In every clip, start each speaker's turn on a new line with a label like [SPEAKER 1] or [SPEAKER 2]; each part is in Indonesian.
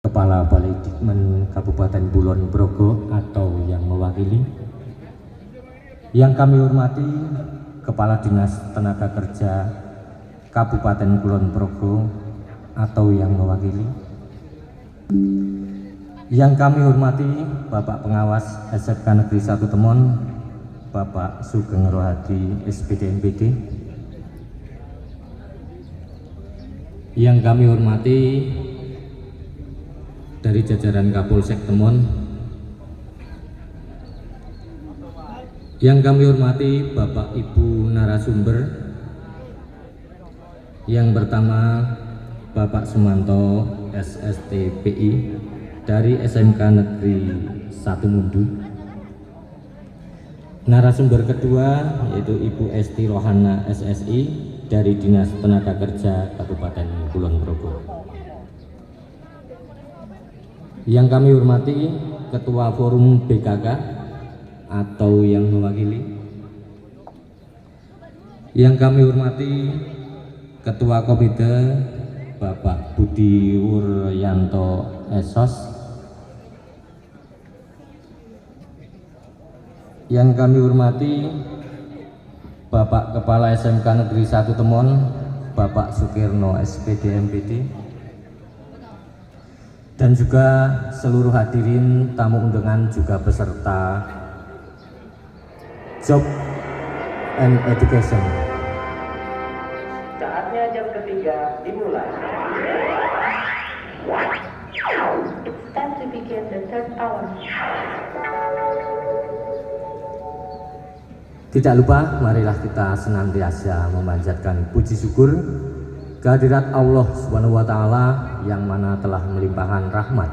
[SPEAKER 1] Kepala Balai Dikmen Kabupaten Kulon Progo atau yang mewakili. Yang kami hormati Kepala Dinas Tenaga Kerja Kabupaten Kulon Progo atau yang mewakili. Yang kami hormati Bapak Pengawas SMK Negeri 1 Temon, Bapak Sugeng Rohadi SPD MPD. Yang kami hormati dari jajaran Kapolsek Temon, yang kami hormati Bapak Ibu narasumber. Yang pertama Bapak Sumanto SSTPI dari SMK Negeri 1 Mundu. Narasumber kedua yaitu Ibu Esti Rohana SSI dari Dinas Tenaga Kerja Kabupaten Kulon Progo. Yang kami hormati Ketua Forum BKK atau yang mewakili. Yang kami hormati Ketua Komite Bapak Budi Wuryanto Esos. Yang kami hormati Bapak Kepala SMK Negeri 1 Temon, Bapak Sukirno SPD MPD. Dan juga seluruh hadirin tamu undangan juga peserta Job and Education.
[SPEAKER 2] Saatnya jam ketiga dimulai. It's time to begin the third hour.
[SPEAKER 1] Tidak lupa, marilah kita senantiasa memanjatkan puji syukur kehadirat Allah Subhanahu wa Ta'ala yang mana telah melimpahkan rahmat,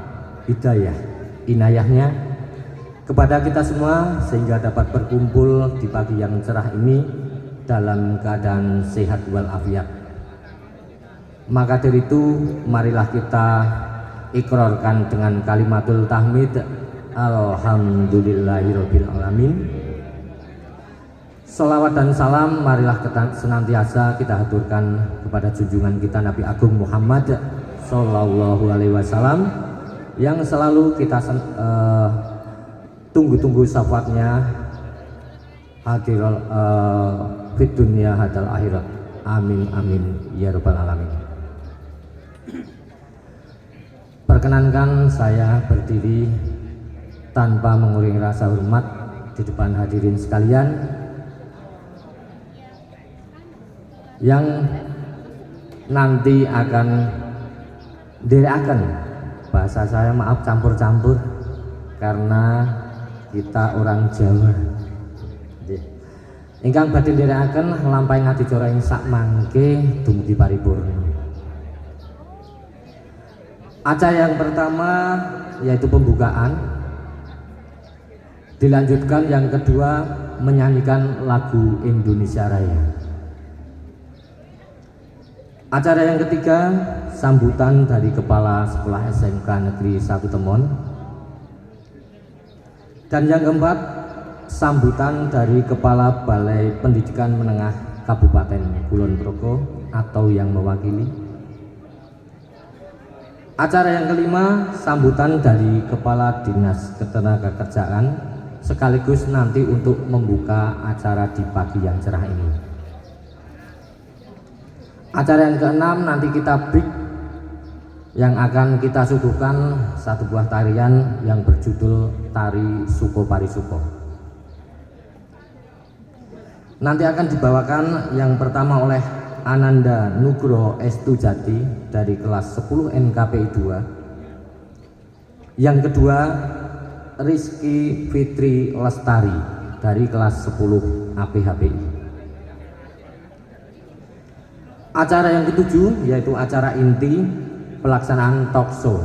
[SPEAKER 1] hidayah, inayahnya kepada kita semua sehingga dapat berkumpul di pagi yang cerah ini dalam keadaan sehat walafiat. Maka dari itu marilah kita ikrarkan dengan kalimatul tahmid, alhamdulillahirabbil alamin. Salawat dan salam marilah senantiasa kita haturkan kepada junjungan kita Nabi Agung Muhammad Sallallahu Alaihi Wasallam yang selalu kita tunggu-tunggu syafaatnya hadir fid dunya hadal akhirat. Amin amin ya rabbal alamin. Perkenankan saya berdiri tanpa mengurangi rasa hormat di depan hadirin sekalian yang nanti akan direkakan. Bahasa saya maaf campur-campur karena kita orang Jawa. Ingkang badhe direkaken lampahi ngadicara ing sak mangke dumugi paripurna. Acara yang pertama yaitu pembukaan, dilanjutkan yang kedua menyanyikan lagu Indonesia Raya. Acara yang ketiga sambutan dari Kepala Sekolah SMK Negeri 1 Temon. Dan yang keempat sambutan dari Kepala Balai Pendidikan Menengah Kabupaten Kulon Progo atau yang mewakili. Acara yang kelima sambutan dari Kepala Dinas Ketenagakerjaan sekaligus nanti untuk membuka acara di pagi yang cerah ini. Acara yang keenam nanti kita break yang akan kita suguhkan satu buah tarian yang berjudul Tari Suko Parisuko. Nanti akan dibawakan yang pertama oleh Ananda Nugroho Estujati dari kelas 10 NKPI 2. Yang kedua Rizky Fitri Lestari dari kelas 10 APHPI. Acara yang ketujuh yaitu acara inti pelaksanaan talkshow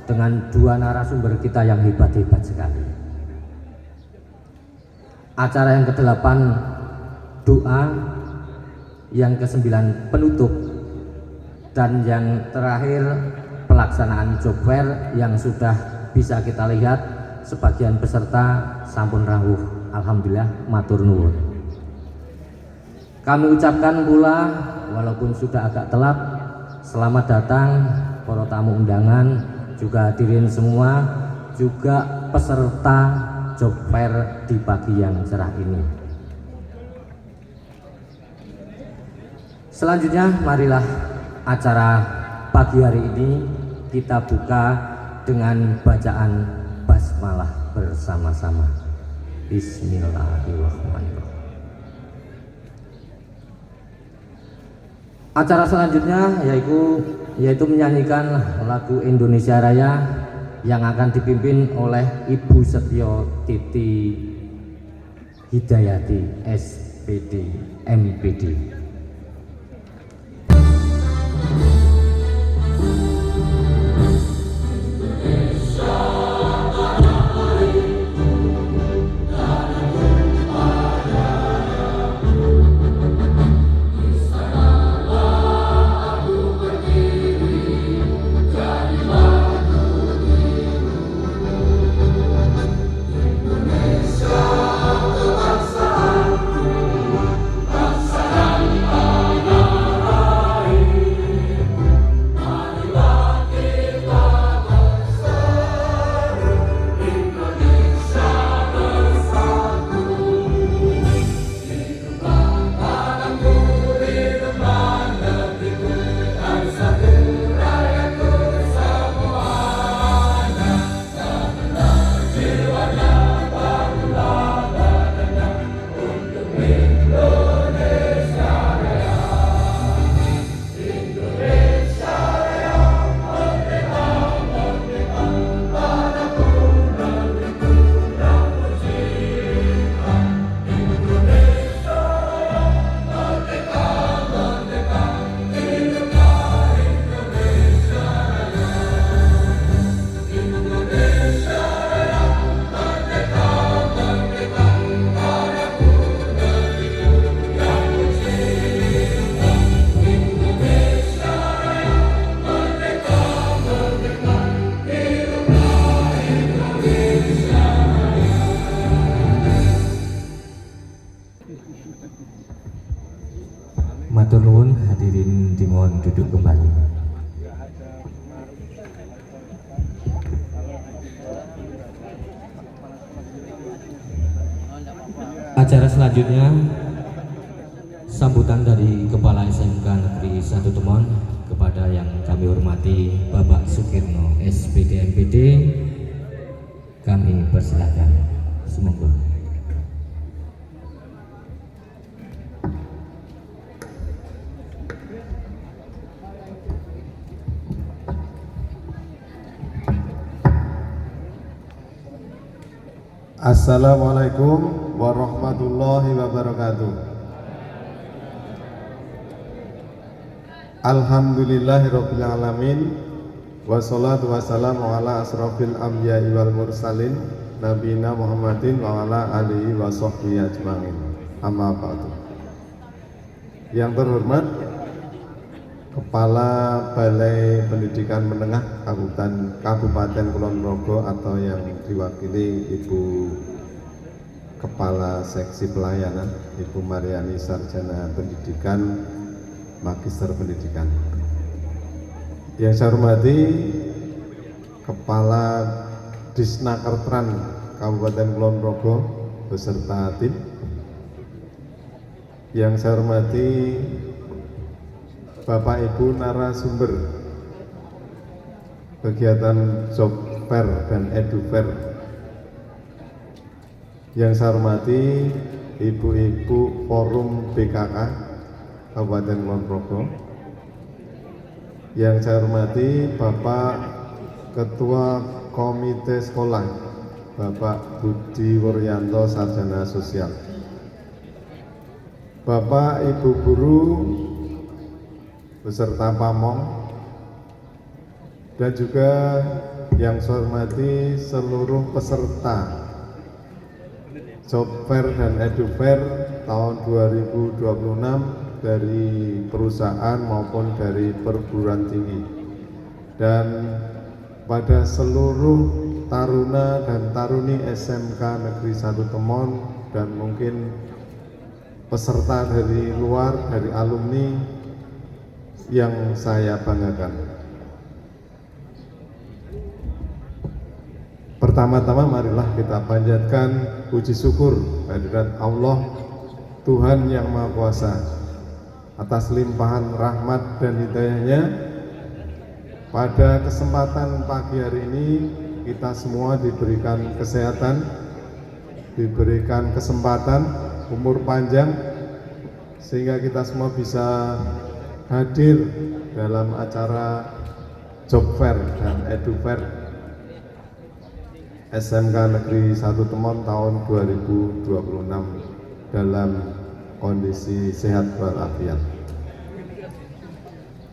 [SPEAKER 1] dengan dua narasumber kita yang hebat-hebat sekali. Acara yang kedelapan doa, yang kesembilan penutup, dan yang terakhir pelaksanaan job fair yang sudah bisa kita lihat sebagian peserta sampun rawuh. Alhamdulillah matur nuwun. Kami ucapkan pula walaupun sudah agak telat, selamat datang para tamu undangan juga hadirin semua, juga peserta job fair di pagi yang cerah ini. Selanjutnya marilah acara pagi hari ini kita buka dengan bacaan basmalah bersama-sama. Bismillahirrahmanirrahim. Acara selanjutnya yaitu menyanyikan lagu Indonesia Raya yang akan dipimpin oleh Ibu Setio Titi Hidayati SPD MPD. Matur nuwun, hadirin dimohon duduk kembali. Acara selanjutnya sambutan dari Kepala SMK Negeri 1 Temon kepada yang kami hormati Bapak Sukirno SPD MPD, kami persilakan. Semoga.
[SPEAKER 3] Assalamualaikum warahmatullahi wabarakatuh. Alhamdulillahirabbil alamin, wassalatu wassalamu ala asrofil anbiya'i wal mursalin nabiyina Muhammadin wa ala alihi wa sahbihi ajmain. Amma ba'du. Yang terhormat Kepala Balai Pendidikan Menengah Kabupaten Kulon Progo atau yang diwakili Ibu Kepala Seksi Pelayanan Ibu Mariani Sarjana Pendidikan Magister Pendidikan. Yang saya hormati Kepala Disnakertran Kabupaten Kulon Progo beserta tim. Yang saya hormati Bapak Ibu narasumber kegiatan job fair dan edu fair. Yang saya hormati Ibu-ibu Forum BKK Kabupaten Kulon Progo. Yang saya hormati Bapak Ketua Komite Sekolah Bapak Budi Wuryanto Sarjana Sosial. Bapak Ibu Guru beserta pamong, dan juga yang saya hormati seluruh peserta job fair dan edu fair tahun 2026 dari perusahaan maupun dari perguruan tinggi, dan pada seluruh taruna dan taruni SMK Negeri 1 Temon dan mungkin peserta dari luar, dari alumni yang saya banggakan. Pertama-tama marilah kita panjatkan puji syukur kehadirat Allah Tuhan yang Maha Kuasa atas limpahan rahmat dan hidayahnya. Pada kesempatan pagi hari ini kita semua diberikan kesehatan, diberikan kesempatan, umur panjang, sehingga kita semua bisa hadir dalam acara Job Fair dan Edu Fair SMK Negeri 1 Temon tahun 2026 dalam kondisi sehat walafiat.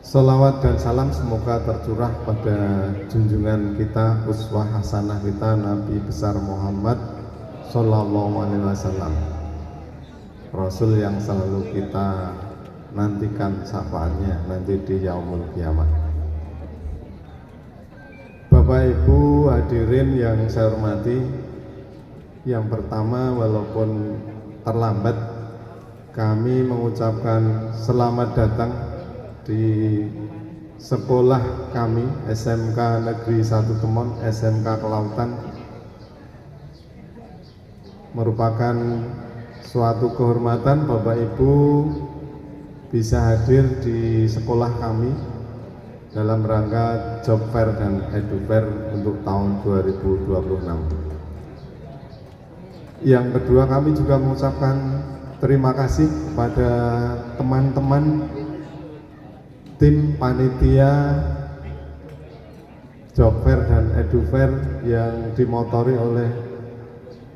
[SPEAKER 3] Salawat dan salam semoga tercurah pada junjungan kita, uswah hasanah kita, Nabi besar Muhammad Sallallahu Alaihi Wasallam, Rasul yang selalu kita nantikan syafaatnya nanti di yaumul kiamat. Bapak Ibu hadirin yang saya hormati, yang pertama walaupun terlambat kami mengucapkan selamat datang di sekolah kami SMK Negeri 1 Temon, SMK Kelautan. Merupakan suatu kehormatan Bapak Ibu bisa hadir di sekolah kami dalam rangka Job Fair dan Edu Fair untuk tahun 2026. Yang kedua, kami juga mengucapkan terima kasih kepada teman-teman tim panitia Job Fair dan Edu Fair yang dimotori oleh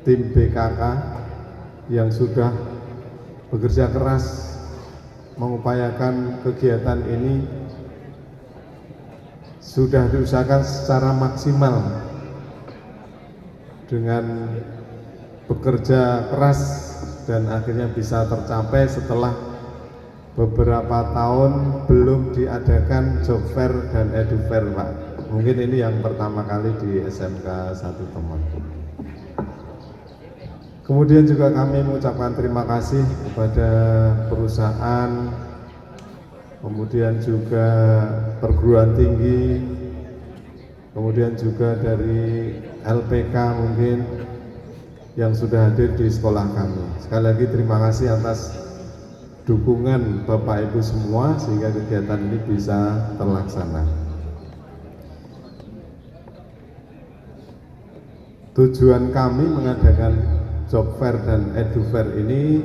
[SPEAKER 3] tim BKK yang sudah bekerja keras mengupayakan kegiatan ini sudah diusahakan secara maksimal dengan bekerja keras dan akhirnya bisa tercapai setelah beberapa tahun belum diadakan Job Fair dan Edu Fair, Pak. Mungkin ini yang pertama kali di SMK 1 Temon. Kemudian juga kami mengucapkan terima kasih kepada perusahaan, kemudian juga perguruan tinggi, kemudian juga dari LPK mungkin yang sudah hadir di sekolah kami. Sekali lagi terima kasih atas dukungan Bapak Ibu semua sehingga kegiatan ini bisa terlaksana. Tujuan kami mengadakan Job Fair dan Edu Fair ini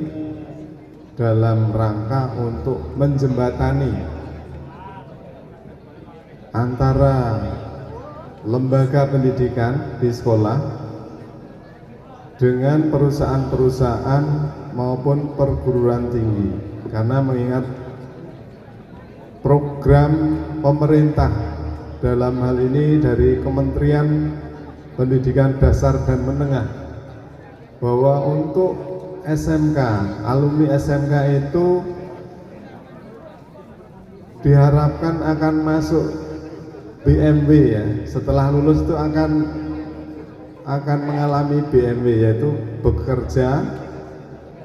[SPEAKER 3] dalam rangka untuk menjembatani antara lembaga pendidikan di sekolah dengan perusahaan-perusahaan maupun perguruan tinggi, karena mengingat program pemerintah dalam hal ini dari Kementerian Pendidikan Dasar dan Menengah bahwa untuk SMK, alumni SMK itu diharapkan akan masuk BMW ya, setelah lulus itu akan mengalami BMW, yaitu bekerja,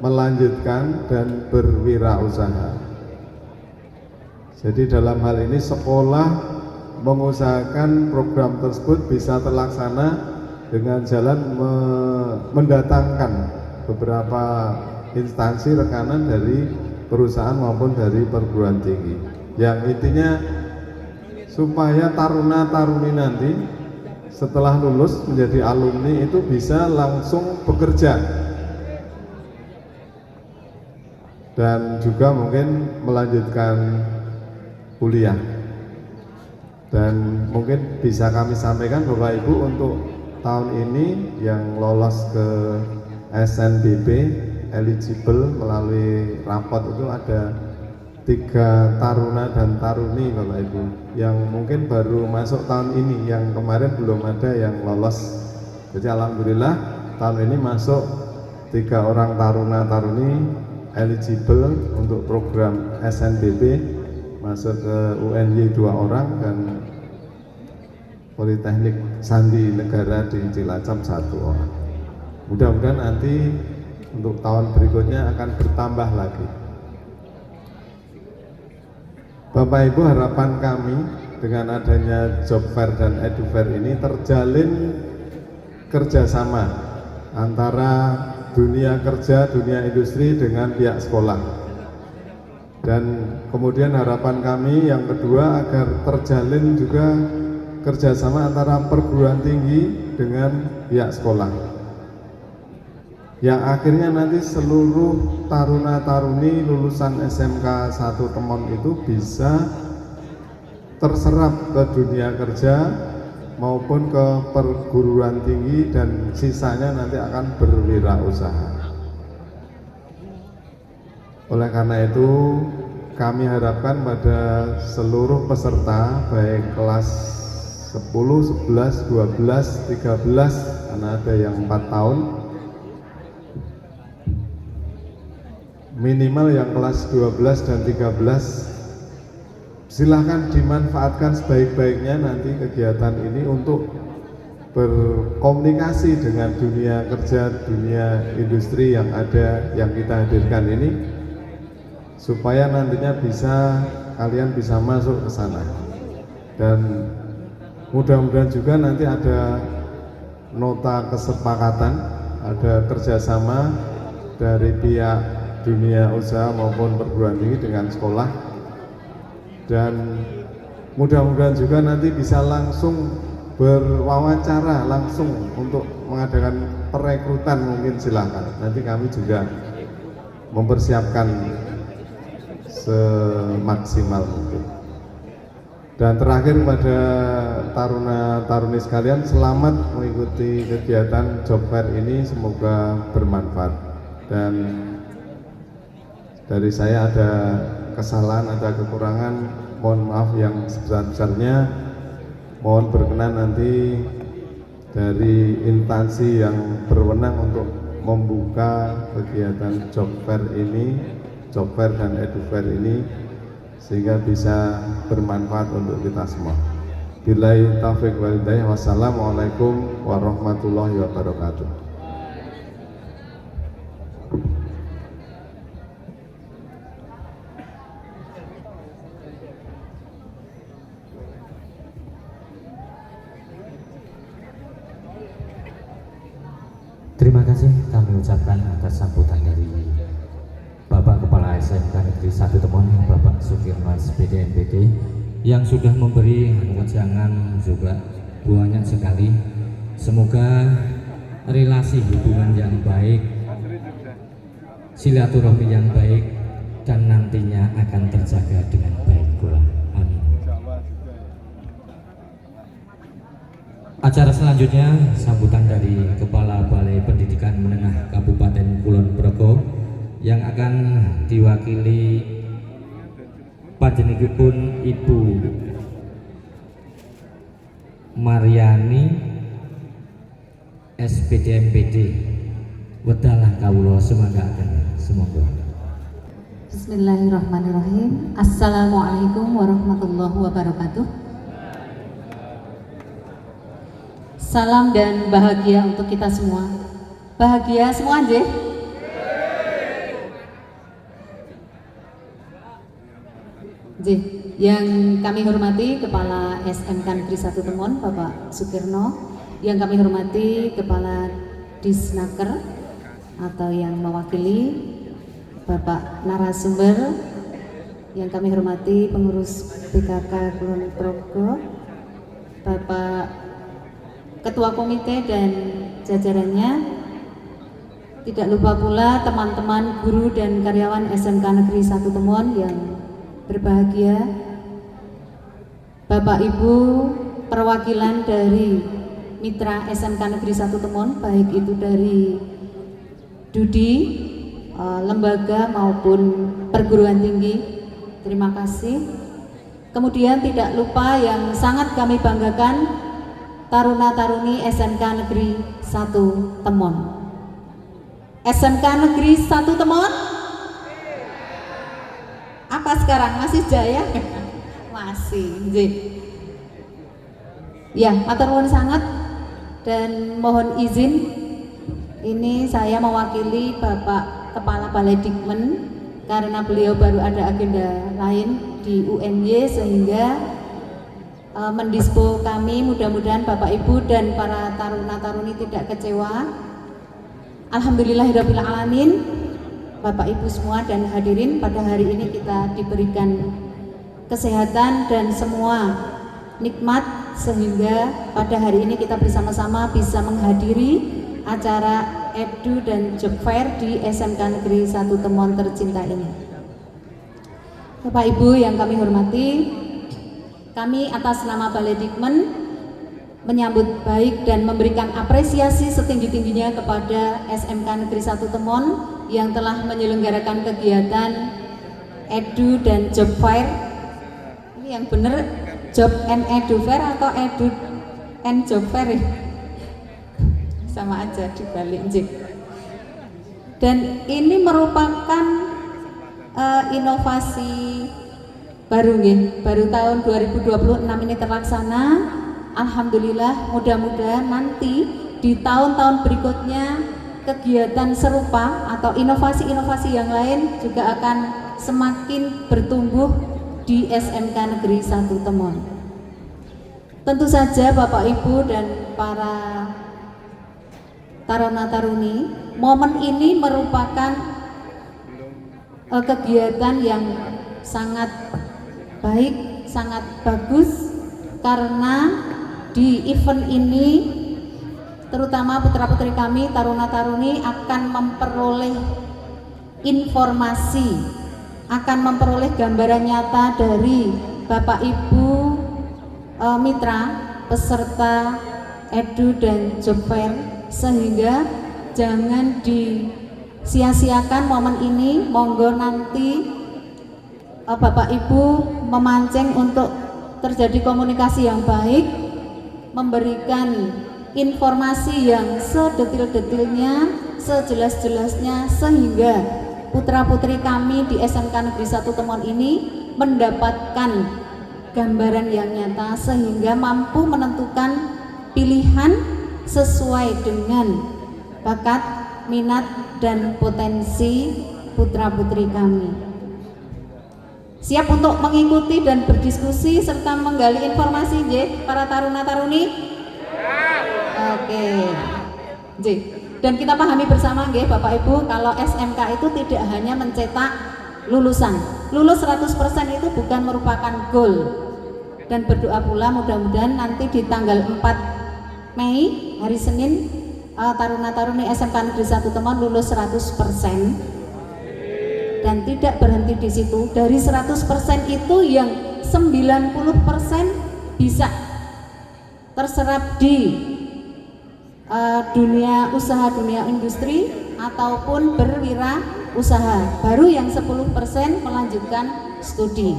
[SPEAKER 3] melanjutkan dan berwirausaha. Jadi dalam hal ini sekolah mengusahakan program tersebut bisa terlaksana dengan jalan mendatangkan beberapa instansi rekanan dari perusahaan maupun dari perguruan tinggi, yang intinya supaya taruna-taruni nanti setelah lulus menjadi alumni itu bisa langsung bekerja dan juga mungkin melanjutkan kuliah. Dan mungkin bisa kami sampaikan Bapak Ibu, untuk tahun ini yang lolos ke SNBP eligible melalui rapot itu ada 3 taruna dan taruni Bapak Ibu, yang mungkin baru masuk tahun ini, yang kemarin belum ada yang lolos. Jadi alhamdulillah tahun ini masuk 3 orang taruna taruni eligible untuk program SNBP, masuk ke UNY 2 orang dan Politeknik Sandi Negara di Cilacap 1 orang. Mudah-mudahan nanti untuk tahun berikutnya akan bertambah lagi. Bapak Ibu, harapan kami dengan adanya Job Fair dan Edu Fair ini terjalin kerjasama antara dunia kerja, dunia industri dengan pihak sekolah. Dan kemudian harapan kami yang kedua agar terjalin juga kerjasama antara perguruan tinggi dengan pihak sekolah, yang akhirnya nanti seluruh taruna-taruni lulusan SMK 1 Temon itu bisa terserap ke dunia kerja maupun ke perguruan tinggi dan sisanya nanti akan berwirausaha. Oleh karena itu kami harapkan pada seluruh peserta baik kelas 10, 11, 12, 13 karena ada yang 4 tahun, minimal yang kelas 12 dan 13 silahkan dimanfaatkan sebaik-baiknya nanti kegiatan ini untuk berkomunikasi dengan dunia kerja, dunia industri yang ada, yang kita hadirkan ini, supaya nantinya kalian bisa masuk ke sana. Dan mudah-mudahan juga nanti ada nota kesepakatan, ada kerjasama dari pihak dunia usaha maupun perguruan tinggi dengan sekolah. Dan mudah-mudahan juga nanti bisa langsung berwawancara langsung untuk mengadakan perekrutan, mungkin silahkan. Nanti kami juga mempersiapkan semaksimal mungkin. Dan terakhir pada taruna-taruni sekalian, selamat mengikuti kegiatan job fair ini, semoga bermanfaat. Dan dari saya ada kesalahan, ada kekurangan, mohon maaf yang sebesar-besarnya. Mohon berkenan nanti dari instansi yang berwenang untuk membuka kegiatan job fair ini, job fair dan edu fair ini, sehingga bisa bermanfaat untuk kita semua. Billahi taufiq wal hidayah. Wassalamualaikum warahmatullahi wabarakatuh.
[SPEAKER 1] Terima kasih kami ucapkan atas sambutan dari Bapak Kepala SMK Negeri 1 Temon, Bapak Sukirno SPD MPD, yang sudah memberi wejangan juga banyak sekali. Semoga relasi hubungan yang baik, silaturahmi yang baik, dan nantinya akan terjaga dengan baik pula. Amin. Acara selanjutnya sambutan dari Kepala Balai Pendidikan Menengah Kabupaten Kulon Progo yang akan diwakili panjenenganipun Ibu Mariani SPD MPD. Wedalah kawula semanggaken semoga.
[SPEAKER 4] Bismillahirrahmanirrahim. Assalamualaikum warahmatullahi wabarakatuh. Salam dan bahagia untuk kita semua. Bahagia semua nggih? Nggih. Yang kami hormati Kepala SMK Negeri 1 Temon Bapak Sukirno, yang kami hormati Kepala Disnaker atau yang mewakili Bapak narasumber, yang kami hormati pengurus PKK Kulon Progo, Bapak Ketua Komite dan jajarannya, tidak lupa pula teman-teman guru dan karyawan SMK Negeri 1 Temon yang berbahagia, Bapak Ibu perwakilan dari mitra SMK Negeri 1 Temon, baik itu dari Dudi, lembaga maupun perguruan tinggi, terima kasih. Kemudian tidak lupa yang sangat kami banggakan, taruna-taruni SMK Negeri 1 Temon. SMK Negeri 1 Temon? Apa sekarang? Masih jaya? Masih. Ya, matur nuwun sangat dan mohon izin, ini saya mewakili Bapak Kepala Balai Dikmen karena beliau baru ada agenda lain di UNY, sehingga mendispo kami. Mudah-mudahan Bapak Ibu dan para taruna-taruni tidak kecewa. Alhamdulillahirabbil alamin. Bapak Ibu semua dan hadirin, pada hari ini kita diberikan kesehatan dan semua nikmat sehingga pada hari ini kita bersama-sama bisa menghadiri acara Edu dan Job Fair di SMK Negeri 1 Temon tercinta ini. Bapak Ibu yang kami hormati, kami atas nama Balai Dikmen menyambut baik dan memberikan apresiasi setinggi-tingginya kepada SMK Negeri 1 Temon yang telah menyelenggarakan kegiatan Edu dan Job Fair. Ini yang benar Job and Edu Fair atau Edu and Job Fair ya? Sama aja dibalik. Dan ini merupakan inovasi baru nih, baru tahun 2026 ini terlaksana. Alhamdulillah, mudah-mudahan nanti di tahun-tahun berikutnya kegiatan serupa atau inovasi-inovasi yang lain juga akan semakin bertumbuh di SMK Negeri 1 Temon. Tentu saja Bapak Ibu dan para taruna-taruni, momen ini merupakan kegiatan yang sangat baik, sangat bagus, karena di event ini terutama putra-putri kami, taruna-taruni akan memperoleh informasi, akan memperoleh gambaran nyata dari Bapak Ibu mitra peserta Edu dan Job Fair, sehingga jangan disia-siakan momen ini. Monggo nanti Bapak Ibu memancing untuk terjadi komunikasi yang baik, memberikan informasi yang sedetil-detilnya, sejelas-jelasnya, sehingga putra-putri kami di SMK Negeri 1 Temon ini mendapatkan gambaran yang nyata sehingga mampu menentukan pilihan sesuai dengan bakat, minat, dan potensi putra-putri kami. Siap untuk mengikuti dan berdiskusi serta menggali informasi, para taruna-taruni? Oke. Dan kita pahami bersama Bapak Ibu, kalau SMK itu tidak hanya mencetak lulusan. Lulus 100% itu bukan merupakan goal. Dan berdoa pula mudah-mudahan nanti di tanggal 4 Mei hari Senin taruna-taruni SMK Negeri 1 Temon lulus 100%. Dan tidak berhenti di situ. Dari 100% itu yang 90% bisa terserap di dunia usaha, dunia industri ataupun berwirausaha. Baru yang 10% melanjutkan studi.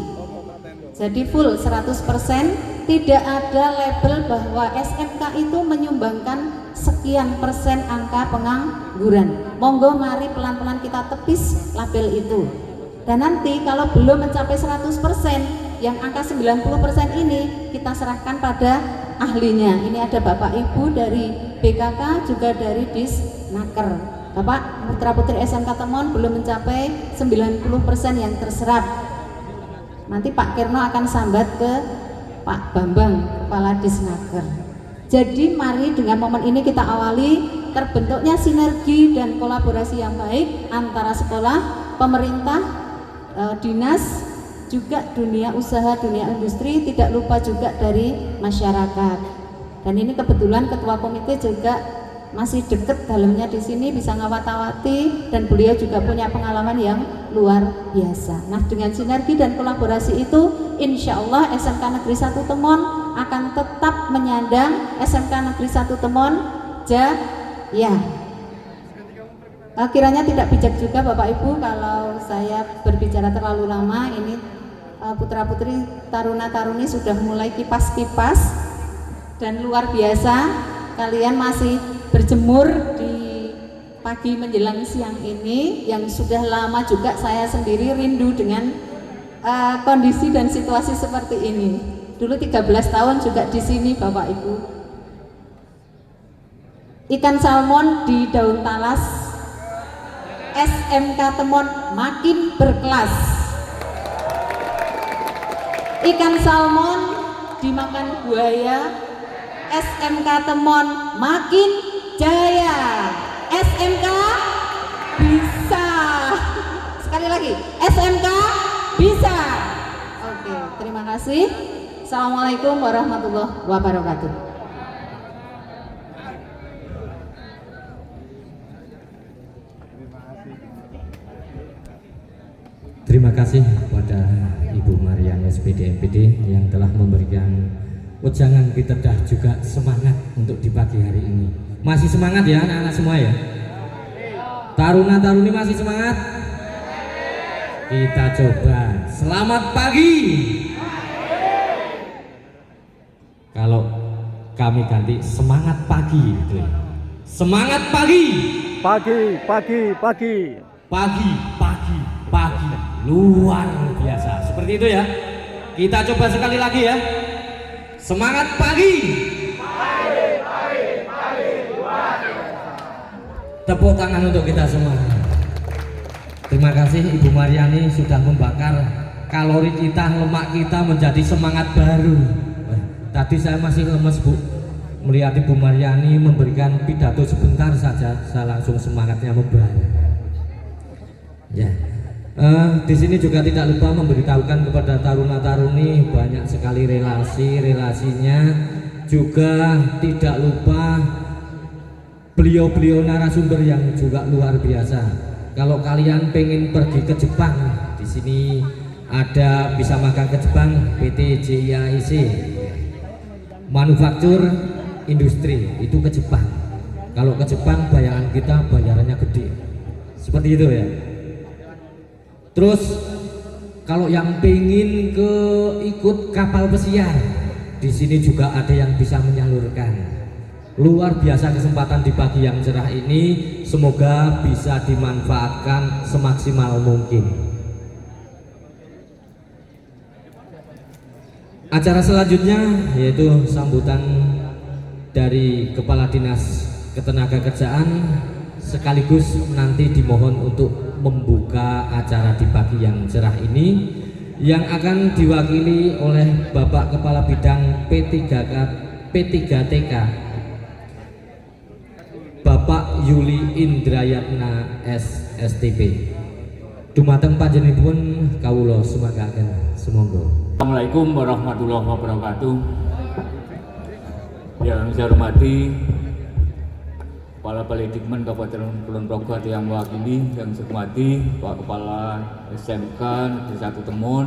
[SPEAKER 4] Jadi full 100%, tidak ada label bahwa SMK itu menyumbangkan sekian persen angka pengangguran. Monggo mari pelan-pelan kita tepis label itu. Dan nanti kalau belum mencapai 100%, yang angka 90% ini kita serahkan pada ahlinya. Ini ada Bapak Ibu dari BKK juga dari Disnaker. Bapak putra-putri SMK Temon belum mencapai 90% yang terserap. Nanti Pak Kirno akan sambat ke Pak Bambang, Kepala Disnaker. Jadi mari dengan momen ini kita awali terbentuknya sinergi dan kolaborasi yang baik antara sekolah, pemerintah, dinas, juga dunia usaha, dunia industri, tidak lupa juga dari masyarakat. Dan ini kebetulan ketua komite juga masih deket dalamnya di sini, bisa ngawat-awati, dan beliau juga punya pengalaman yang luar biasa. Nah, dengan sinergi dan kolaborasi itu, insya Allah SMK Negeri 1 Temon akan tetap menyandang SMK Negeri 1 Temon Jaya. Kiranya tidak bijak juga Bapak Ibu kalau saya berbicara terlalu lama. Ini putra-putri taruna-taruni sudah mulai kipas-kipas dan luar biasa. Kalian masih berjemur di pagi menjelang siang ini, yang sudah lama juga saya sendiri rindu dengan kondisi dan situasi seperti ini. Dulu 13 tahun juga di sini Bapak Ibu. Ikan salmon di daun talas, SMK Temon makin berkelas. Ikan salmon dimakan buaya, SMK Temon makin jaya. SMK bisa. Sekali lagi, SMK bisa. Oke, terima kasih. Assalamualaikum warahmatullahi wabarakatuh.
[SPEAKER 1] Terima kasih kepada Ibu Marian SPD MPD yang telah memberikan wejangan pitedah juga semangat untuk di pagi hari ini. Masih semangat ya anak-anak semua ya? Taruna-taruni masih semangat? Kita coba. Selamat pagi. Kalau kami ganti semangat pagi gitu. Semangat pagi. Pagi. Luar biasa. Seperti itu ya. Kita coba sekali lagi ya. Semangat pagi. Tepuk tangan untuk kita semua. Terima kasih Ibu Mariani sudah membakar kalori kita, lemak kita menjadi semangat baru. Tadi saya masih lemes Bu, melihat Ibu Mariani memberikan pidato sebentar saja, saya langsung semangatnya membara. Ya, di sini juga tidak lupa memberitahukan kepada taruna-taruni banyak sekali relasinya. Juga tidak lupa beliau-beliau narasumber yang juga luar biasa. Kalau kalian pengen pergi ke Jepang, di sini ada bisa magang ke Jepang, PT JIAIC, manufaktur industri itu ke Jepang. Kalau ke Jepang bayangan kita bayarannya gede, seperti itu ya. Terus kalau yang pengen ke ikut kapal pesiar, di sini juga ada yang bisa menyalurkan. Luar biasa kesempatan di pagi yang cerah ini, semoga bisa dimanfaatkan semaksimal mungkin. Acara selanjutnya yaitu sambutan dari Kepala Dinas Ketenagakerjaan, sekaligus nanti dimohon untuk membuka acara di pagi yang cerah ini yang akan diwakili oleh Bapak Kepala Bidang P3TK Bapak Yuli Indrayatna SSTP. Dumateng panjenenganipun kawula sumanggaken sumangga.
[SPEAKER 5] Assalamualaikum warahmatullahi wabarakatuh. Yang saya hormati Kepala Balai Dikmen Kabupaten Kulon Progo yang mewakili, yang saya hormati Pak Kepala SMK Negeri 1 Temon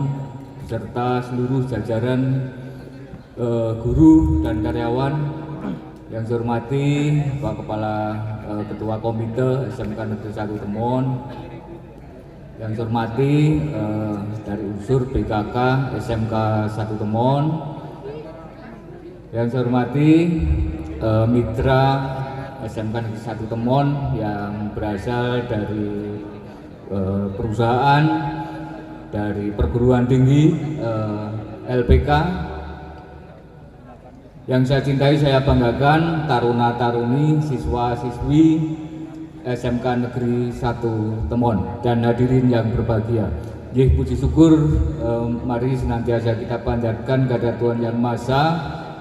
[SPEAKER 5] serta seluruh jajaran guru dan karyawan. Yang saya hormati Pak Kepala Ketua Komite SMK Negeri 1 Temon. Yang saya hormati dari unsur BKK SMK 1 Temon. Yang saya hormati mitra SMK Negeri 1 Temon yang berasal dari perusahaan, dari perguruan tinggi LPK. Yang saya cintai, saya banggakan taruna-taruni, siswa-siswi SMK Negeri 1 Temon dan hadirin yang berbahagia. Puji syukur mari senantiasa kita panjatkan kepada Tuhan Yang Maha Esa.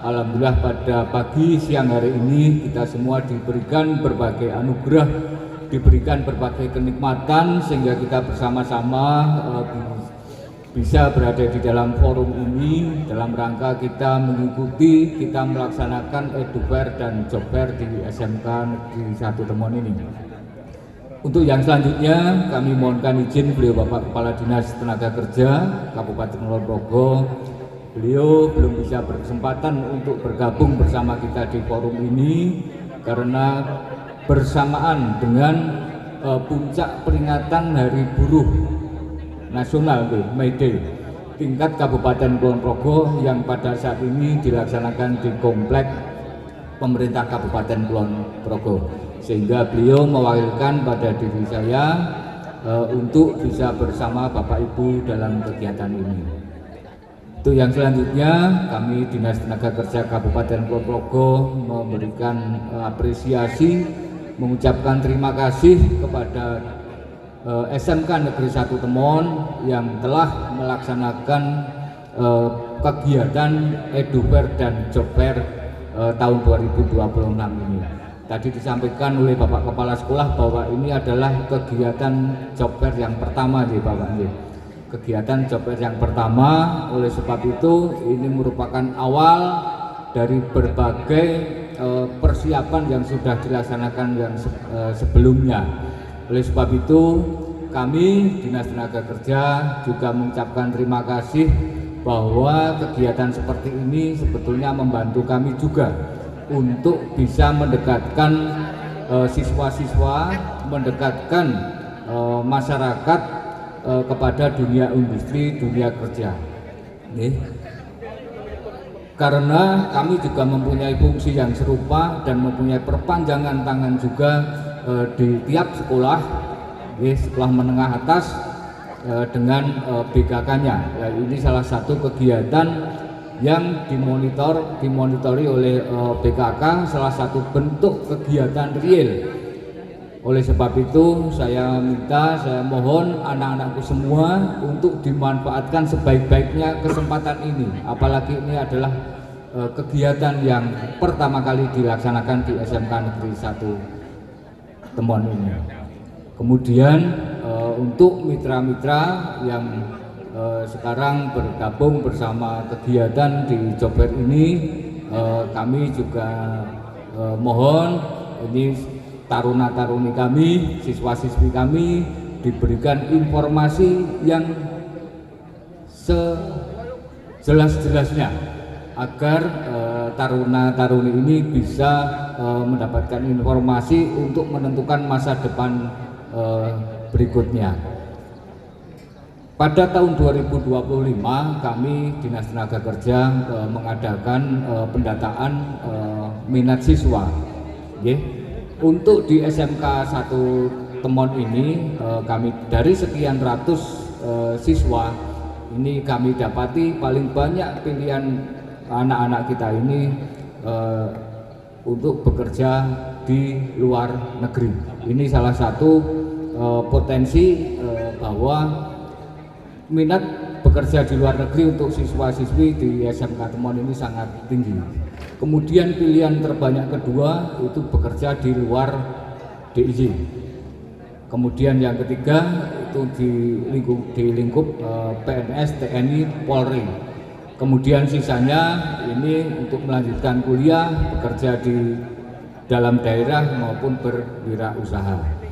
[SPEAKER 5] Alhamdulillah pada pagi siang hari ini kita semua diberikan berbagai anugerah, diberikan berbagai kenikmatan sehingga kita bersama-sama bisa berada di dalam forum ini dalam rangka kita mengikuti, kita melaksanakan edufair dan jobfair di SMK Negeri 1 Temon ini. Untuk yang selanjutnya kami mohonkan izin beliau Bapak Kepala Dinas Tenaga Kerja Kabupaten Kulon Progo. Beliau belum bisa berkesempatan untuk bergabung bersama kita di forum ini karena bersamaan dengan puncak peringatan Hari Buruh Nasional May Day tingkat Kabupaten Kulon Progo yang pada saat ini dilaksanakan di komplek pemerintah Kabupaten Kulon Progo, sehingga beliau mewakilkan pada diri saya untuk bisa bersama Bapak Ibu dalam kegiatan ini. Itu yang selanjutnya kami Dinas Tenaga Kerja Kabupaten Kulon Progo memberikan apresiasi, mengucapkan terima kasih kepada SMK Negeri 1 Temon yang telah melaksanakan kegiatan Edufair dan Jobfair tahun 2026 ini. Tadi disampaikan oleh Bapak Kepala Sekolah bahwa ini adalah kegiatan Jobfair yang pertama nih Bapak nih. Kegiatan Jobfair yang pertama, oleh sebab itu ini merupakan awal dari berbagai persiapan yang sudah dilaksanakan yang sebelumnya. Oleh sebab itu kami Dinas Tenaga Kerja juga mengucapkan terima kasih bahwa kegiatan seperti ini sebetulnya membantu kami juga untuk bisa mendekatkan siswa-siswa, mendekatkan masyarakat kepada dunia industri, dunia kerja. Karena kami juga mempunyai fungsi yang serupa dan mempunyai perpanjangan tangan juga di tiap sekolah, sekolah menengah atas dengan BKK-nya. Ya, ini salah satu kegiatan yang dimonitori oleh BKK, salah satu bentuk kegiatan real. Oleh sebab itu saya mohon anak-anakku semua untuk dimanfaatkan sebaik-baiknya kesempatan ini, apalagi ini adalah kegiatan yang pertama kali dilaksanakan di SMK Negeri 1 Temon ini. Kemudian untuk mitra-mitra yang sekarang bergabung bersama kegiatan di Jobfair ini, kami juga mohon ini taruna-taruni kami, siswa-siswi kami diberikan informasi yang sejelas-jelasnya agar taruna-taruni ini bisa mendapatkan informasi untuk menentukan masa depan berikutnya. Pada tahun 2025 kami Dinas Tenaga Kerja mengadakan pendataan minat siswa. Untuk di SMK 1 Temon ini kami dari sekian ratus siswa ini kami dapati paling banyak pilihan anak-anak kita ini untuk bekerja di luar negeri. Ini salah satu potensi bahwa minat bekerja di luar negeri untuk siswa-siswi di SMK Temon ini sangat tinggi. Kemudian pilihan terbanyak kedua itu bekerja di luar DIY. Kemudian yang ketiga itu di lingkup PNS, TNI, Polri. Kemudian sisanya ini untuk melanjutkan kuliah, bekerja di dalam daerah maupun berwirausaha.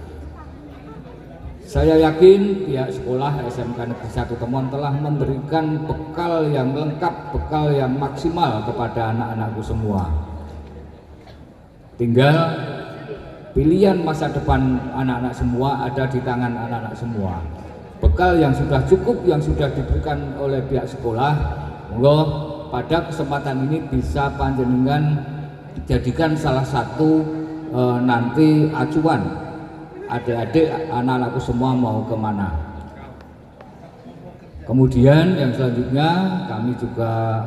[SPEAKER 5] Saya yakin pihak sekolah SMK Negeri 1 Temon telah memberikan bekal yang lengkap, bekal yang maksimal kepada anak-anakku semua. Tinggal pilihan masa depan anak-anak semua ada di tangan anak-anak semua. Bekal yang sudah cukup, yang sudah diberikan oleh pihak sekolah, monggo pada kesempatan ini bisa panjenengan dijadikan salah satu nanti acuan adik-adik anak-anakku semua mau kemana. Kemudian yang selanjutnya kami juga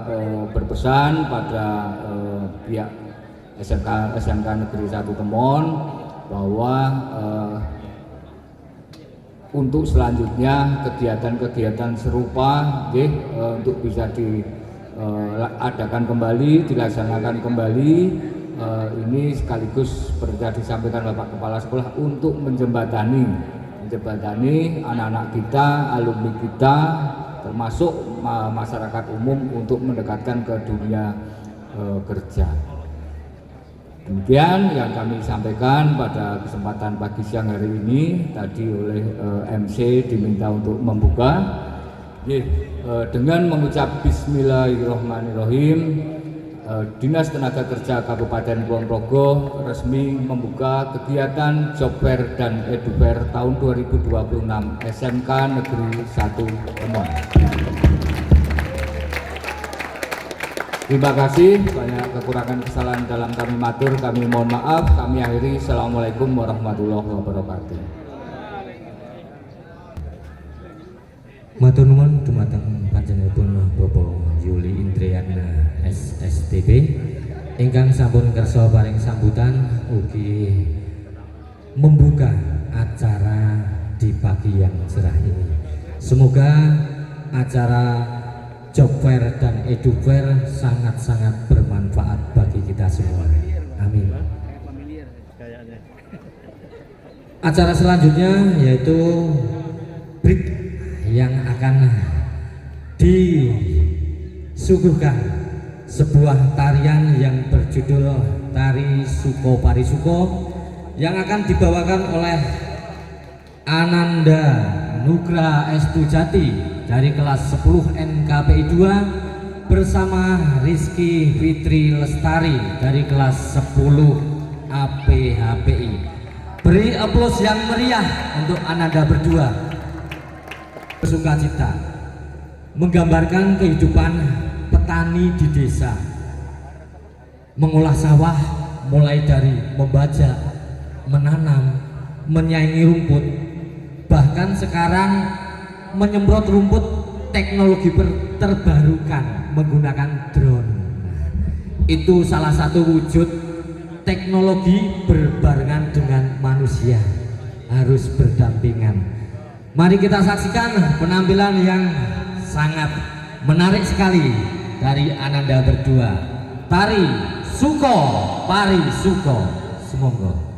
[SPEAKER 5] berpesan pada pihak SMK Negeri 1 Temon bahwa untuk selanjutnya kegiatan-kegiatan serupa untuk bisa diadakan kembali, dilaksanakan kembali. Ini sekaligus seperti disampaikan Bapak Kepala Sekolah untuk menjembatani anak-anak kita, alumni kita, termasuk masyarakat umum untuk mendekatkan ke dunia kerja. Demikian yang kami sampaikan pada kesempatan pagi siang hari ini. Tadi oleh MC diminta untuk membuka dengan mengucap Bismillahirrahmanirrahim. Dinas Tenaga Kerja Kabupaten Kulon Progo resmi membuka kegiatan Jobfair dan Edufair tahun 2026 SMK Negeri 1 Temon. Terima kasih, banyak kekurangan kesalahan dalam kami matur, kami mohon maaf, kami akhiri. Assalamualaikum warahmatullahi wabarakatuh.
[SPEAKER 1] Matur nuwun dumateng panjenenganipun Bapak Yuli Indriana SSTP ingkang sampun kersa paring sambutan ugi membuka acara di pagi yang cerah ini. Semoga acara job fair dan edu fair sangat-sangat bermanfaat bagi kita semua. Amin. Acara selanjutnya yaitu break yang akan disuguhkan sebuah tarian yang berjudul Tari Suko Parisuko yang akan dibawakan oleh Ananda Nugra Estujati dari kelas 10 NKPI 2 bersama Rizky Fitri Lestari dari kelas 10 APHPI. Beri aplaus yang meriah untuk Ananda berdua. Bersukacita menggambarkan kehidupan petani di desa, mengolah sawah mulai dari membajak, menanam, menyaingi rumput, bahkan sekarang menyemprot rumput teknologi terbarukan menggunakan drone. Itu salah satu wujud teknologi berbarengan dengan manusia, harus berdampingan. Mari kita saksikan penampilan yang sangat menarik sekali dari Ananda berdua. Tari Suko Parisuko. Semoga.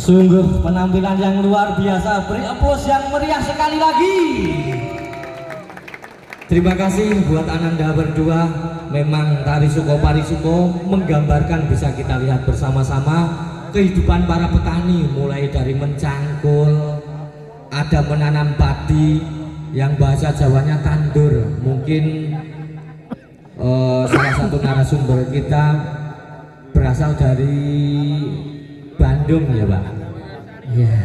[SPEAKER 1] Sungguh penampilan yang luar biasa. Beri applause yang meriah sekali lagi. Terima kasih buat Ananda berdua. Memang tari suko parisuko menggambarkan, bisa kita lihat bersama-sama kehidupan para petani, mulai dari mencangkul, ada menanam padi yang bahasa Jawanya tandur. Mungkin salah satu narasumber kita berasal dari Bandung ya Pak? Iya,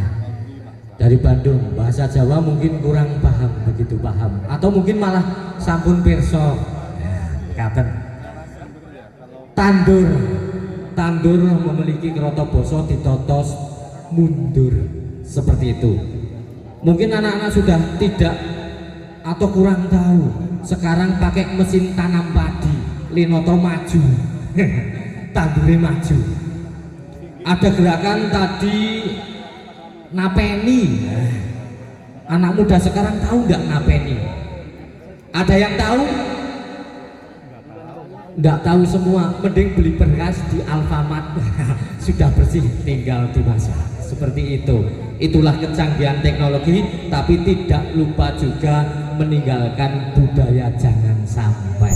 [SPEAKER 1] dari Bandung. Bahasa Jawa mungkin kurang paham, begitu paham, atau mungkin malah sampun pirsa. Katen tandur memiliki kroto basa ditotos mundur, seperti itu. Mungkin anak-anak sudah tidak atau kurang tahu, sekarang pakai mesin tanam padi, linoto maju, tandure maju. Ada gerakan tadi napeni. Anak muda sekarang tahu nggak napeni? Ada yang tahu? Nggak tahu semua. Mending beli beras di Alfamart. Sudah bersih, tinggal dimasak. Seperti itu. Itulah kecanggihan teknologi, tapi tidak lupa juga meninggalkan budaya jangan sampai.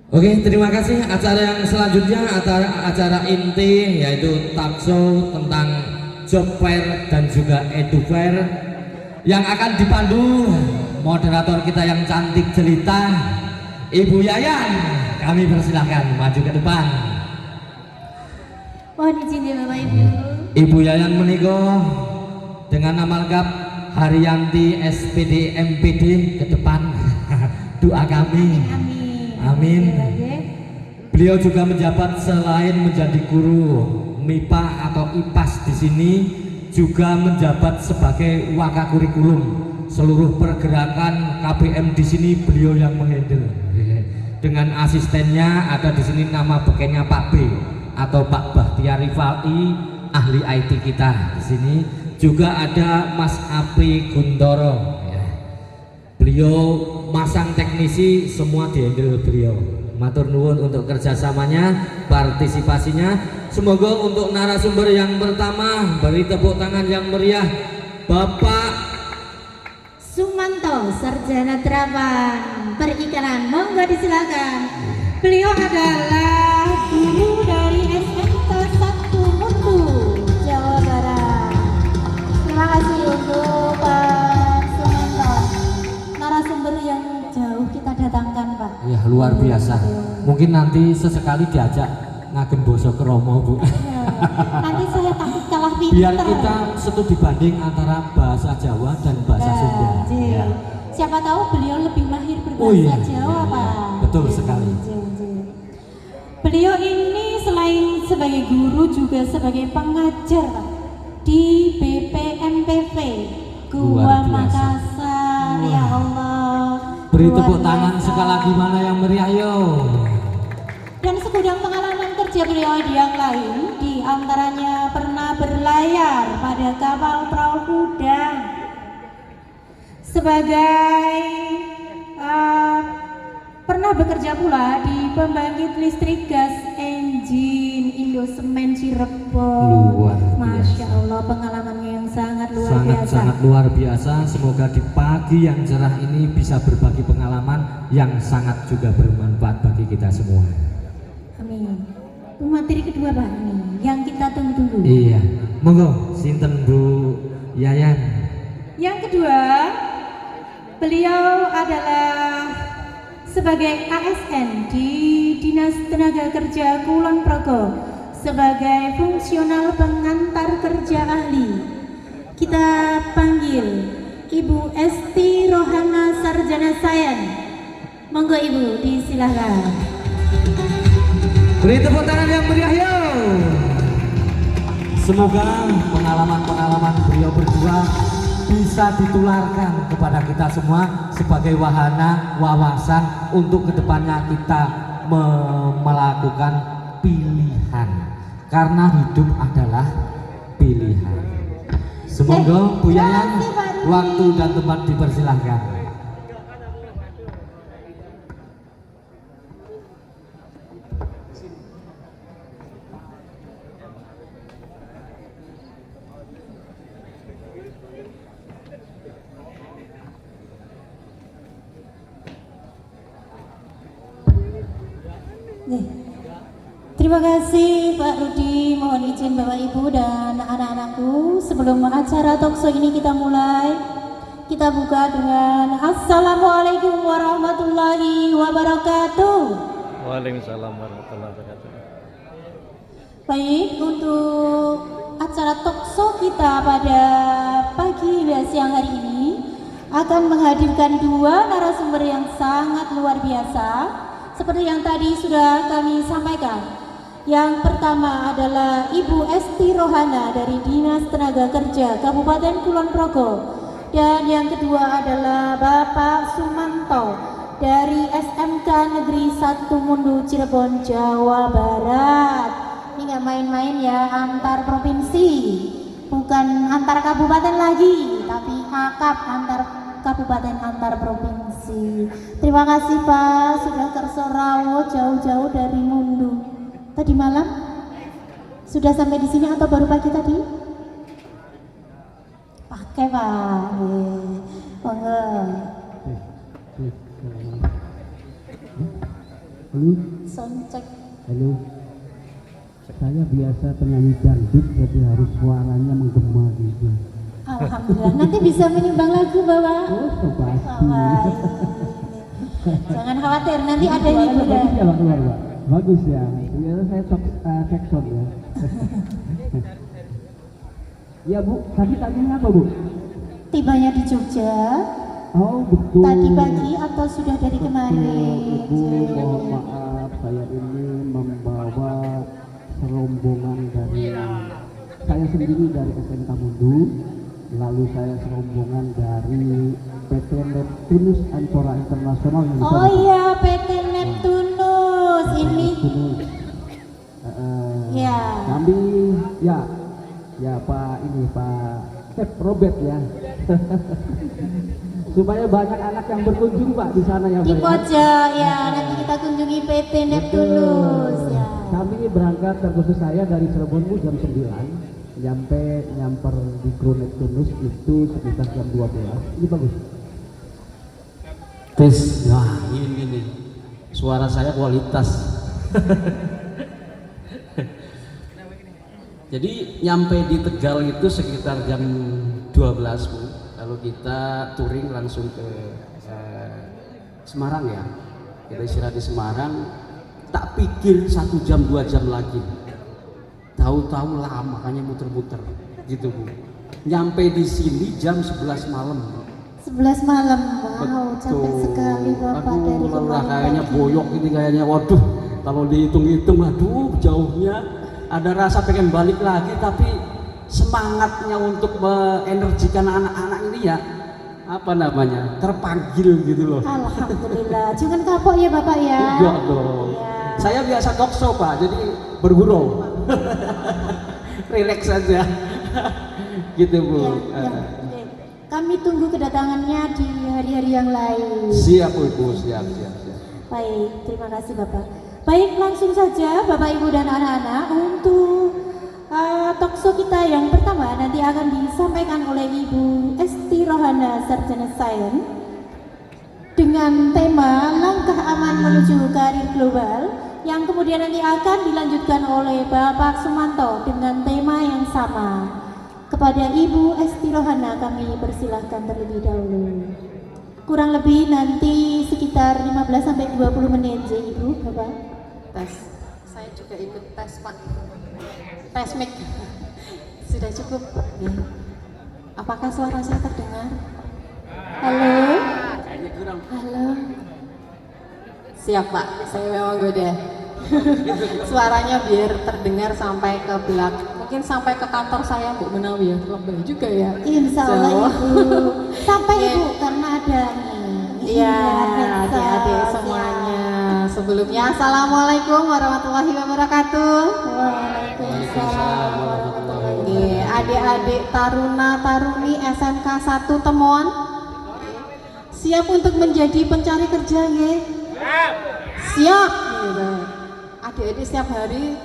[SPEAKER 1] Oke, terima kasih. Acara yang selanjutnya acara inti, yaitu talk show tentang job fair dan juga edu fair yang akan dipandu moderator kita yang cantik jelita, Ibu Yayan. Kami persilahkan maju ke depan.
[SPEAKER 4] Mohon izin ya Bapak Ibu.
[SPEAKER 1] Ibu Yayan menika dengan nama lengkap Haryanti SPD MPD ke depan. Doa kami.
[SPEAKER 4] Amin.
[SPEAKER 1] Amin. Beliau juga menjabat selain menjadi guru MIPA atau IPAS di sini, juga menjabat sebagai wakakurikulum. Seluruh pergerakan KBM di sini beliau yang menghandle. Dengan asistennya ada di sini nama bekennya Pak B atau Pak Bahtiari Fali, ahli IT kita di sini. Juga ada Mas Api Guntoro. Beliau masang teknisi, semua dihandle beliau. Matur nuwun untuk kerjasamanya, partisipasinya. Semoga untuk narasumber yang pertama, beri tepuk tangan yang meriah Bapak
[SPEAKER 4] Sumanto, Sarjana Terapan Perikanan. Monggo disilakan. Beliau adalah guru dari SMK 1 Mutu, Jawa Barat. Terima kasih untuk Pak Sumanto, narasumber yang jauh kita datangkan Pak.
[SPEAKER 1] Ya luar biasa. Mungkin nanti sesekali diajak ngagem boso kromo Bu.
[SPEAKER 4] Ya, nanti saya takut kalah pinter.
[SPEAKER 1] Biar kita studi banding antara bahasa Jawa dan bahasa Sunda. Ya.
[SPEAKER 4] Siapa tahu beliau lebih mahir berbahasa
[SPEAKER 1] Oh iya,
[SPEAKER 4] Jawa
[SPEAKER 1] iya,
[SPEAKER 4] Pak.
[SPEAKER 1] betul sekali.
[SPEAKER 4] Beliau ini selain sebagai guru juga sebagai pengajar Pak, di BPMPV Gua
[SPEAKER 1] Luar biasa.
[SPEAKER 4] Makassar. Ya Allah.
[SPEAKER 1] Beri
[SPEAKER 4] luar
[SPEAKER 1] tepuk tangan
[SPEAKER 4] biasa.
[SPEAKER 1] sekali lagi mana yang meriah yo.
[SPEAKER 4] Dan segudang pengalaman kerja beliau yang lain, di antaranya pernah berlayar pada kapal perahu kuda, sebagai pernah bekerja pula di pembangkit listrik gas engine Indosemen Cirebon.
[SPEAKER 1] Luar biasa.
[SPEAKER 4] Masya Allah, pengalamannya yang sangat luar biasa.
[SPEAKER 1] Sangat luar biasa. Semoga di pagi yang cerah ini bisa berbagi pengalaman yang sangat juga bermanfaat bagi kita semua.
[SPEAKER 4] Amin. Materi kedua Pak ini yang kita tunggu-tunggu.
[SPEAKER 1] Iya, monggo sinten Bu Yayan.
[SPEAKER 4] Yang kedua, beliau adalah sebagai ASN di Dinas Tenaga Kerja Kulon Progo, sebagai fungsional pengantar kerja ahli. Kita panggil Ibu Esti Rohana Sarjana Sains. Monggo Ibu, disilahkan.
[SPEAKER 1] Beri tepuk tangan yang meriah yo. Semoga pengalaman-pengalaman beliau berdua bisa ditularkan kepada kita semua sebagai wahana wawasan untuk kedepannya kita melakukan pilihan, karena hidup adalah pilihan. Semoga Bu Yayan waktu dan tempat dipersilahkan.
[SPEAKER 6] Nih. Terima kasih Pak Rudi, mohon izin Bapak Ibu dan anak-anakku, sebelum acara talkshow ini kita mulai, kita buka dengan Assalamualaikum warahmatullahi wabarakatuh.
[SPEAKER 7] Waalaikumsalam warahmatullahi wabarakatuh.
[SPEAKER 6] Baik, untuk acara talkshow kita pada pagi hingga siang hari ini akan menghadirkan dua narasumber yang sangat luar biasa, seperti yang tadi sudah kami sampaikan. Yang pertama adalah Ibu Esti Rohana dari Dinas Tenaga Kerja Kabupaten Kulon Progo, dan yang kedua adalah Bapak Sumanto dari SMK Negeri 1 Mundu Cirebon, Jawa Barat. Ini nggak main-main ya, antar provinsi, bukan antar kabupaten lagi, tapi akap antar kabupaten antar provinsi. Terima kasih Pak, sudah kersorawo jauh-jauh dari Mundu. Tadi malam sudah sampai di sini atau baru pagi tadi? Pakai Pak. Monggo.
[SPEAKER 8] Halo.
[SPEAKER 6] Soncek.
[SPEAKER 8] Halo. Saya biasa penyanyi dangdut, jadi harus suaranya menggema gitu.
[SPEAKER 6] Alhamdulillah. Nanti bisa menyumbang lagu Bapak.
[SPEAKER 8] Oh, so pasti.
[SPEAKER 6] Jangan khawatir, nanti ada
[SPEAKER 8] Suaranya
[SPEAKER 6] hiburan.
[SPEAKER 8] bagus ya, Pak, keluar, Pak. Bagus ya. Biasa saya tekson ya. Ya Bu, tadi tanya apa Bu?
[SPEAKER 6] Tibanya di Jogja
[SPEAKER 8] Oh betul.
[SPEAKER 6] tadi pagi atau sudah dari kemarin?
[SPEAKER 8] Ibu, mohon maaf, saya ini membawa serombongan dari saya sendiri dari SMK Mundu, lalu saya serombongan dari PT Neptunus Ancora Internasional yang
[SPEAKER 6] Oh iya, PT Neptunus ini. Ya.
[SPEAKER 8] Kami ya Pak ini Pak Chef Robert ya. Supaya banyak anak yang berkunjung Pak di sana ya Pak.
[SPEAKER 6] Di pojok ya, nanti kita kunjungi PT Neptunus ya.
[SPEAKER 8] Kami berangkat terkhusus saya dari Cirebon Bu jam 9, nyamper di Kru Neptunus itu sekitar jam 12. Ini bagus.
[SPEAKER 9] Tes, nah ini nih suara saya kualitas. Jadi nyampe di Tegal itu sekitar jam 12 Bu. Lalu kita touring langsung ke Semarang ya. Kita istirahat di Semarang. Tak pikir 1 jam 2 jam lagi. Tahu-tahu lama, makanya muter-muter gitu Bu. Nyampe di sini jam 11 malam.
[SPEAKER 6] 11 malam, wow, capek sekali Bapak
[SPEAKER 9] Aduh,
[SPEAKER 6] dari
[SPEAKER 9] lelah
[SPEAKER 6] kemarin
[SPEAKER 9] kayaknya
[SPEAKER 6] pagi.
[SPEAKER 9] boyok ini kayaknya. Waduh, kalau dihitung-hitung aduh jauhnya. Ada rasa pengen balik lagi, tapi semangatnya untuk mengenergikan anak-anak ini ya apa namanya terpanggil gitu loh.
[SPEAKER 6] Alhamdulillah, jangan kapok ya Bapak ya.
[SPEAKER 9] Enggak dong.
[SPEAKER 6] Ya.
[SPEAKER 9] Saya biasa talkshow Pak, jadi bergurau. Relax saja. Gitu Bu.
[SPEAKER 6] Ya. Kami tunggu kedatangannya di hari-hari yang lain.
[SPEAKER 9] Siap Ibu, siap.
[SPEAKER 6] Baik, terima kasih Bapak. Baik, langsung saja Bapak Ibu dan anak-anak untuk talkshow kita yang pertama nanti akan disampaikan oleh Ibu Esti Rohana, Sarjana Sains, dengan tema Langkah Aman Menuju Karir Global, yang kemudian nanti akan dilanjutkan oleh Bapak Sumanto dengan tema yang sama. Kepada Ibu Esti Rohana kami persilahkan terlebih dahulu. Kurang lebih nanti sekitar 15-20 menit ya Ibu, Bapak.
[SPEAKER 4] Tes, saya juga ikut tes Pak. Tes mic. Sudah cukup. Ya. Apakah suara saya terdengar?
[SPEAKER 6] Halo?
[SPEAKER 4] Halo. Siap Pak, saya memang goda. Suaranya biar terdengar sampai ke belakang. Mungkin sampai ke kantor saya Bu Menawi ya. Lebih juga ya.
[SPEAKER 6] Insya Allah
[SPEAKER 4] So.
[SPEAKER 6] Ibu. Sampai Ibu karena ada nih.
[SPEAKER 4] Iya,
[SPEAKER 6] medsos.
[SPEAKER 4] adik-adik semuanya. Sebelumnya Assalamualaikum warahmatullahi wabarakatuh.
[SPEAKER 6] Waalaikumsalam warahmatullahi
[SPEAKER 4] Oke, adik-adik taruna-taruni SMK 1 Temon, siap untuk menjadi pencari kerja ya? Siap. Gitu. Adik-adik setiap hari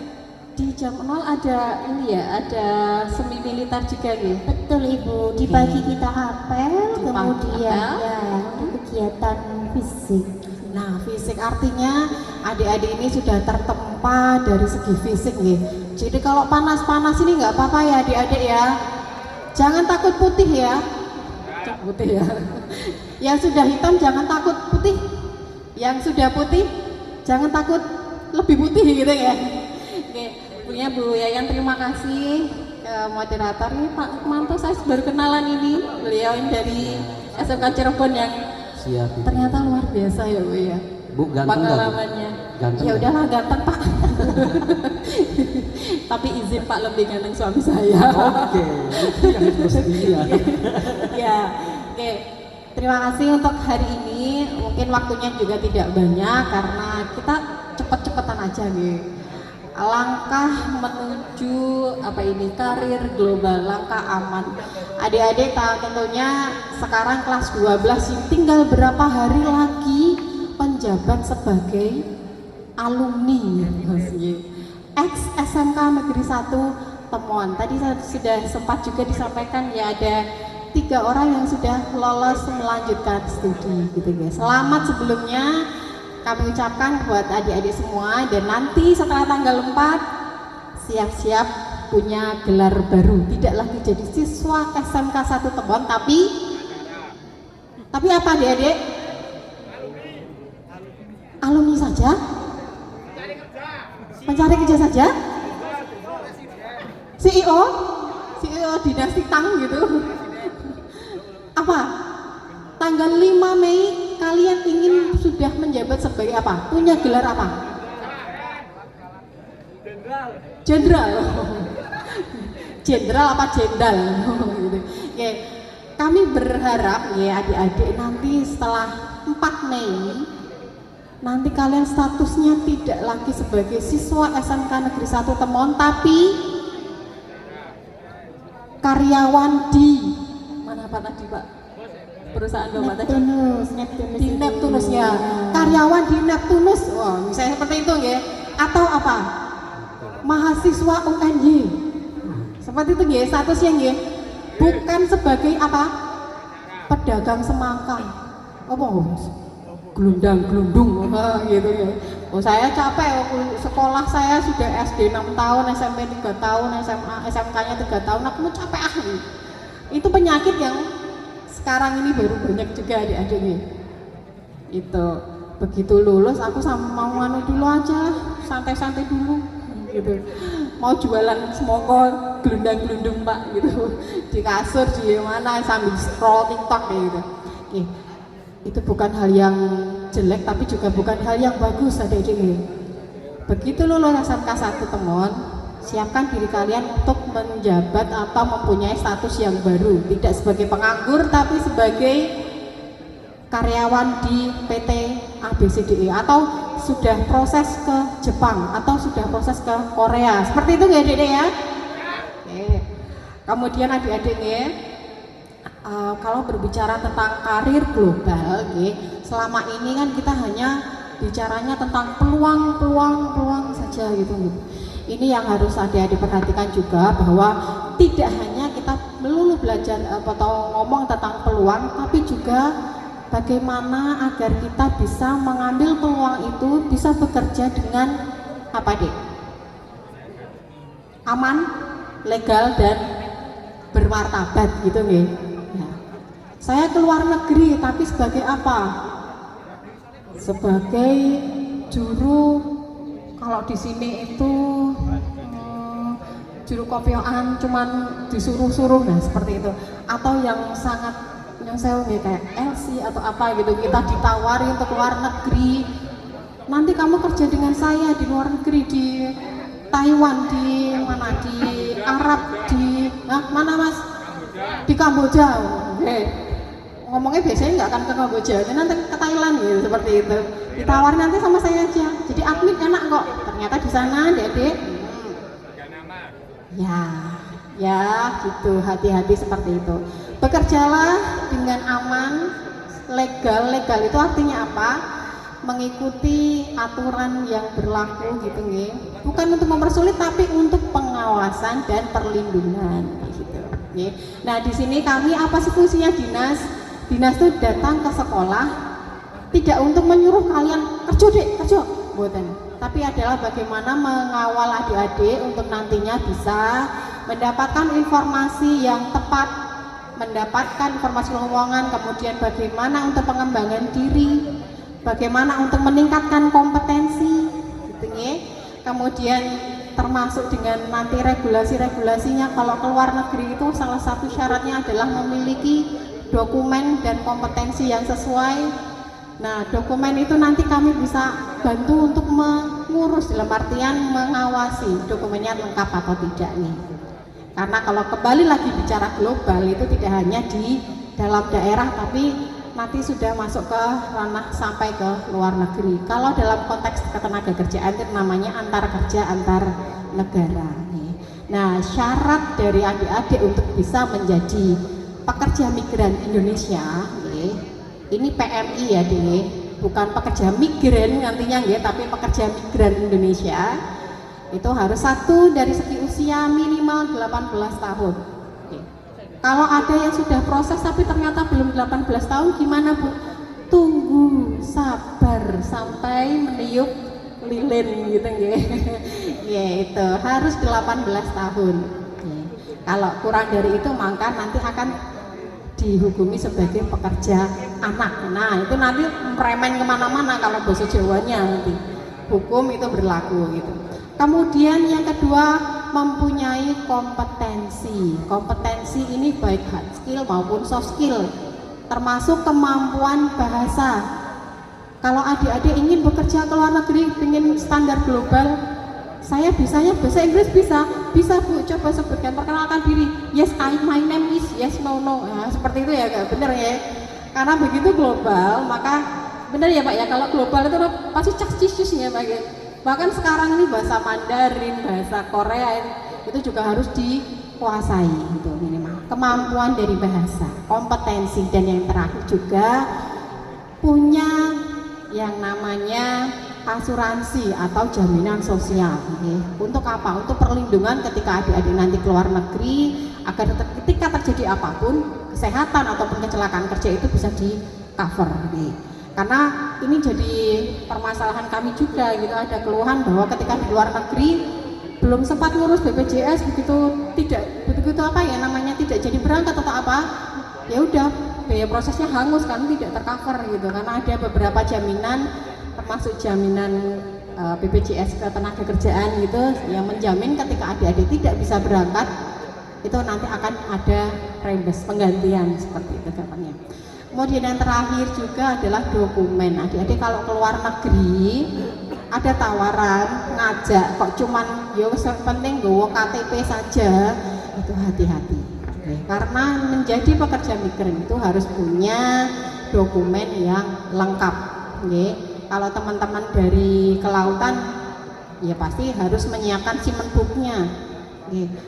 [SPEAKER 4] di jam 0 ada ini ya, ada semi militer juga ya.
[SPEAKER 6] Betul Ibu, di pagi kita apel,
[SPEAKER 4] Di pagi
[SPEAKER 6] kemudian
[SPEAKER 4] apel.
[SPEAKER 6] ya untuk kegiatan fisik. Nah, fisik artinya adik-adik ini sudah tertempa dari segi fisik nih. Jadi kalau panas-panas ini nggak apa-apa ya adik-adik ya. Jangan takut putih ya. Putih ya. Yang sudah hitam jangan takut putih. Yang sudah putih jangan takut lebih putih gitu ya. Oke, punya Bu Yayan, terima kasih ke moderator ini Pak Manto. Saya baru kenalan ini, beliau ini dari SMK Cirebon yang
[SPEAKER 8] Siap. Ibu.
[SPEAKER 6] ternyata luar biasa ya Bu ya.
[SPEAKER 8] Bu ganteng nggak, Bu?
[SPEAKER 6] Pengalamannya.
[SPEAKER 8] Ganteng
[SPEAKER 6] Ya
[SPEAKER 8] nggak?
[SPEAKER 6] udahlah ganteng Pak. Tapi izin Pak lebih ganteng suami saya.
[SPEAKER 8] Oke, itu yang mestinya.
[SPEAKER 6] Ya, oke. Terima kasih untuk hari ini. Mungkin waktunya juga tidak banyak karena kita cepet-cepetan aja nih. Langkah menuju karir global, langkah aman. Adik-adik tentunya sekarang kelas 12 tinggal berapa hari lagi penjabat sebagai alumni ex SMK Negeri 1 Temon. Tadi saya sudah sempat juga disampaikan ya, ada 3 orang yang sudah lolos melanjutkan studi gitu guys. Selamat sebelumnya kami ucapkan buat adik-adik semua, dan nanti setelah tanggal 4 siap-siap punya gelar baru, tidak lagi jadi siswa SMK 1 Temon tapi apa adik-adik? Alumni saja? Mencari kerja saja? CEO dinasti Tang gitu. Apa? Tanggal 5 Mei kalian ingin sudah menjabat sebagai apa? Punya gelar apa? Jenderal. Jenderal apa jenderal? Gitu. Oke. Kami berharap ya adik-adik nanti setelah 4 Mei nanti kalian statusnya tidak lagi sebagai siswa SMK Negeri 1 Temon tapi karyawan di mana Pak tadi Pak? Perusahaan Bapak tadi? Di Neptunus ya. Karyawan di Neptunus. Wah, misalnya seperti itu ya. Atau apa? Mahasiswa UNY. Seperti itu ya statusnya ya. Bukan sebagai apa? Pedagang semangka. Apa? Gelundang-gelundung gitu ya. Oh, saya capek sekolah saya sudah SD 6 tahun, SMP 3 tahun, SMA, SMK-nya 3 tahun, aku mau capek Itu penyakit yang sekarang ini baru banyak juga adik-adik nih. Itu begitu lulus aku mau anu dulu aja, santai-santai dulu gitu. Mau jualan semongko gelundang-gelundung Pak gitu. Di kasur di mana sambil scroll TikTok gitu. Oke. Itu bukan hal yang jelek tapi juga bukan hal yang bagus adik-adik. Begitu lulus SMK 1 Temon, siapkan diri kalian untuk menjabat atau mempunyai status yang baru, tidak sebagai penganggur tapi sebagai karyawan di PT ABCDE atau sudah proses ke Jepang atau sudah proses ke Korea. Seperti itu ya adik-adik ya. Oke. Kemudian adik-adik ya, kalau berbicara tentang karir global, selama ini kan kita hanya bicaranya tentang peluang saja gitu. Ini yang harus adik-adik perhatikan juga, bahwa tidak hanya kita melulu belajar atau ngomong tentang peluang, tapi juga bagaimana agar kita bisa mengambil peluang itu, bisa bekerja dengan apa Dek? Aman, legal dan bermartabat gitu nggih. Saya keluar negeri tapi sebagai apa? Sebagai juru, kalau di sini itu juru kopioan cuman disuruh-suruh, nah seperti itu. Atau yang sangat yang saya kayak LC atau apa gitu, kita ditawari untuk luar negeri. Nanti kamu kerja dengan saya di luar negeri, di Taiwan, di mana, di Arab, di mana Mas? Di Kamboja. Ngomongnya biasanya nggak akan ke Kamboja, nanti ke Thailand gitu, seperti itu. Ditawar nanti sama saya aja, jadi admin enak kok. Ternyata di sana adik-adik, ya gitu, hati-hati seperti itu. Bekerjalah dengan aman, legal itu artinya apa? Mengikuti aturan yang berlaku gitu nih. Bukan untuk mempersulit tapi untuk pengawasan dan perlindungan gitu. Nah di sini kami apa sih fungsinya dinas? Dinas itu datang ke sekolah tidak untuk menyuruh kalian kerja dek, kerja, buatan. Tapi adalah bagaimana mengawal adik-adik untuk nantinya bisa mendapatkan informasi yang tepat, mendapatkan informasi lowongan, kemudian bagaimana untuk pengembangan diri, bagaimana untuk meningkatkan kompetensi, gitu ya. Kemudian termasuk dengan nanti regulasi-regulasinya, kalau keluar negeri itu salah satu syaratnya adalah memiliki dokumen dan kompetensi yang sesuai. Nah, dokumen itu nanti kami bisa bantu untuk mengurus, dalam artian mengawasi dokumennya lengkap atau tidak nih. Karena kalau kembali lagi bicara global itu tidak hanya di dalam daerah, tapi nanti sudah masuk ke ranah sampai ke luar negeri. Kalau dalam konteks ketenaga kerjaan itu namanya antar kerja antar negara nih. Nah, syarat dari adik-adik untuk bisa menjadi pekerja migran Indonesia nih, ini PMI ya deh, bukan pekerja migran nantinya ya, tapi pekerja migran Indonesia itu harus satu dari segi usia minimal 18 tahun. Oke. Kalau ada yang sudah proses tapi ternyata belum 18 tahun gimana Bu? Tunggu, sabar sampai meniup lilin gitu ya. Ya itu harus 18 tahun. Oke. Kalau kurang dari itu maka nanti akan dihukumi sebagai pekerja anak. Nah itu nanti meremen kemana-mana kalau bahasa Jawanya nanti hukum itu berlaku gitu. Kemudian yang kedua, mempunyai kompetensi. Kompetensi ini baik hard skill maupun soft skill, termasuk kemampuan bahasa. Kalau adik-adik ingin bekerja ke luar negeri, ingin standar global, saya bisanya bahasa Inggris bisa Bu, coba sebutkan, perkenalkan diri. Yes, my name is, yes, no. Nah, seperti itu ya, gak bener ya. Karena begitu global, maka bener ya Pak ya, kalau global itu pasti cak-cisus ya Pak ya. Bahkan sekarang ini bahasa Mandarin, bahasa Korea itu juga harus dikuasai itu minimal. Kemampuan dari bahasa, kompetensi, dan yang terakhir juga punya yang namanya asuransi atau jaminan sosial. Untuk apa? Untuk perlindungan ketika adik-adik nanti keluar negeri, agar ketika terjadi apapun, kesehatan ataupun kecelakaan kerja itu bisa di cover. Karena ini jadi permasalahan kami juga gitu, ada keluhan bahwa ketika di luar negeri belum sempat ngurus BPJS begitu tidak jadi berangkat atau apa, ya udah biaya prosesnya hangus kan, tidak tercover gitu, karena ada beberapa jaminan termasuk jaminan BPJS ketenagakerjaan gitu yang menjamin ketika adik-adik tidak bisa berangkat itu nanti akan ada reimburse penggantian seperti itu gampangnya. Kemudian yang terakhir juga adalah dokumen. Adik-adik kalau keluar negeri ada tawaran ngajak kok cuman ya penting nggawa KTP saja, itu hati-hati. Karena menjadi pekerja migran itu harus punya dokumen yang lengkap. Kalau teman-teman dari kelautan ya pasti harus menyiapkan simenbooknya.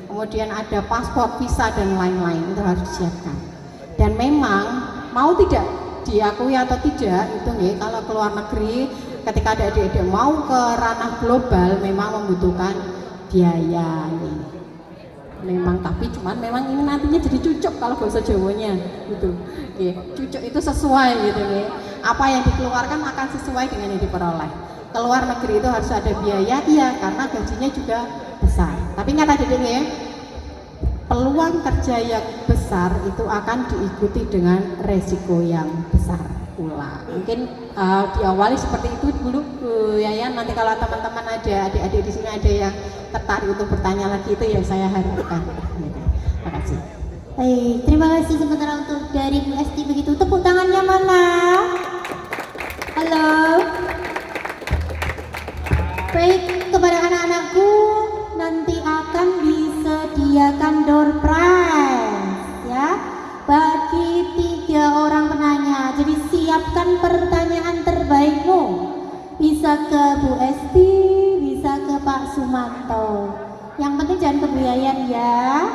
[SPEAKER 6] Kemudian ada paspor, visa dan lain-lain itu harus disiapkan. Dan memang mau tidak diakui atau tidak itu kalau keluar negeri ketika ada adik-adik mau ke ranah global memang membutuhkan biaya memang, tapi cuman memang ini nantinya jadi cucuk kalau bahasa Jawanya gitu. Cucuk itu sesuai gitu apa yang dikeluarkan akan sesuai dengan yang diperoleh. Keluar negeri itu harus ada biaya, iya, karena gajinya juga besar. Tapi ingat adik-adik peluang kerja yang besar itu akan diikuti dengan resiko yang besar pula. Mungkin diawali seperti itu dulu Bu Yayan. Nanti kalau teman-teman ada adik-adik di sini ada yang tertarik untuk bertanya lagi, itu yang saya harapkan. Terima kasih.
[SPEAKER 10] Baik, terima kasih sementara untuk dari Bu Esti begitu. Tepuk tangannya mana? Halo. Baik, kepada anak-anakku nanti akan disediakan door prize ya bagi 3 orang penanya. Jadi siapkan pertanyaan terbaikmu, bisa ke Bu Esti, bisa ke Pak Sumanto. Yang penting jangan ke Bu Yayan ya.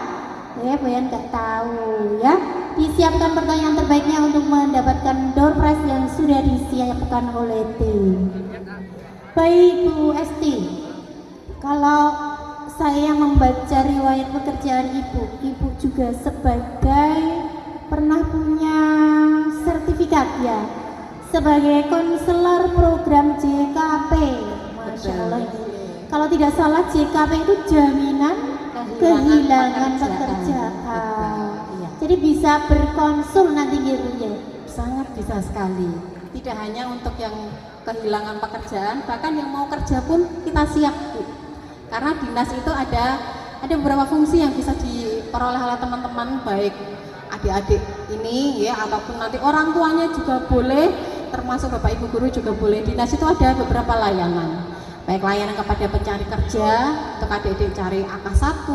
[SPEAKER 10] Bu Yayan nggak tahu ya. Disiapkan pertanyaan terbaiknya untuk mendapatkan door prize yang sudah disiapkan oleh tim. Baik Bu Esti, kalau saya membaca riwayat pekerjaan ibu juga sebagai pernah punya sertifikat ya, sebagai konselor program JKP. Masya Allah. Kalau tidak salah JKP itu jaminan kehilangan pekerjaan. Jadi bisa berkonsul nanti gitu ya.
[SPEAKER 6] Sangat bisa sekali. Tidak hanya untuk yang kehilangan pekerjaan, bahkan yang mau kerja pun kita siap, Bu. Karena dinas itu ada beberapa fungsi yang bisa diperoleh oleh teman-teman, baik adik-adik ini ya ataupun nanti orang tuanya juga boleh, termasuk Bapak Ibu guru juga boleh. Dinas itu ada beberapa layanan. Baik layanan kepada pencari kerja, untuk adik-adik cari AK1,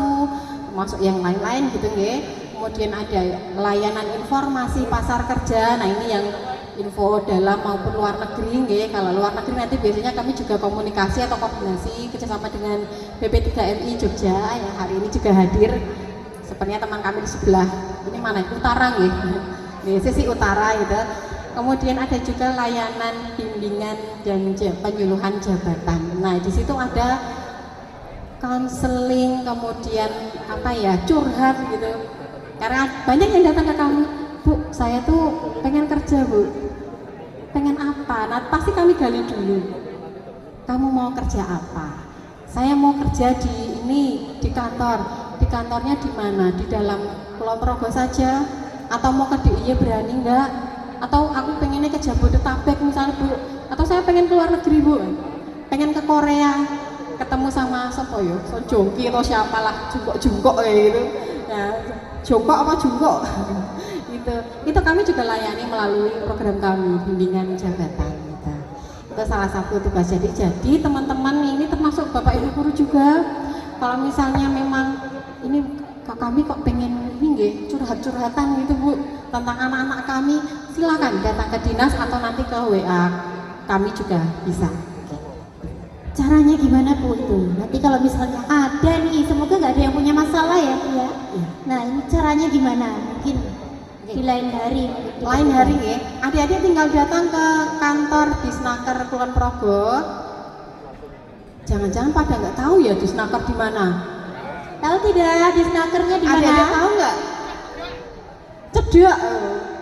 [SPEAKER 6] termasuk yang lain-lain gitu ya. Kemudian ada layanan informasi pasar kerja. Nah, ini yang info dalam maupun luar negeri ya. Kalau luar negeri nanti biasanya kami juga komunikasi atau koordinasi kerjasama dengan BP3MI Jogja yang hari ini juga hadir. Sepertinya teman kami di sebelah ini mana? Utara ya. Di sisi utara gitu. Kemudian ada juga layanan bimbingan dan penyuluhan jabatan. Nah, di situ ada konseling, kemudian curhat gitu. Karena banyak yang datang ke kami, Bu, saya tuh pengen kerja, Bu. Pengen apa? Nah, pasti kami gali dulu. Kamu mau kerja apa? Saya mau kerja di kantor. Di kantornya di mana? Di dalam Kulon Progo saja? Atau mau ke DIY berani enggak? Atau aku pengennya ke Jabodetabek misalnya, Bu. Atau saya pengen keluar negeri, Bu. Pengen ke Korea, ketemu sama sopo yo, So Jongki atau siapalah, jungkok kayak gitu. Ya, jongkok apa jungkok? Itu kami juga layani melalui program kami bimbingan jabatan gitu. Itu salah satu tugas. Jadi teman-teman ini termasuk Bapak Ibu guru juga, kalau misalnya memang ini kami kok pengen ini nggih curhat-curhatan gitu, Bu, tentang anak-anak kami, silakan datang ke dinas atau nanti ke WA kami juga bisa.
[SPEAKER 10] Caranya gimana, Bu, itu? Nanti kalau misalnya ada nih, semoga nggak ada yang punya masalah ya, Bu ya. Nah, ini caranya gimana? Mungkin di lain hari.
[SPEAKER 6] Lain hari ya. Adik-adik tinggal datang ke kantor Disnaker Kulon Progo. Jangan-jangan pada nggak tahu ya Disnaker di mana?
[SPEAKER 10] Tahu tidak Disnakernya di mana?
[SPEAKER 6] Adik-adik tahu nggak? Cedak.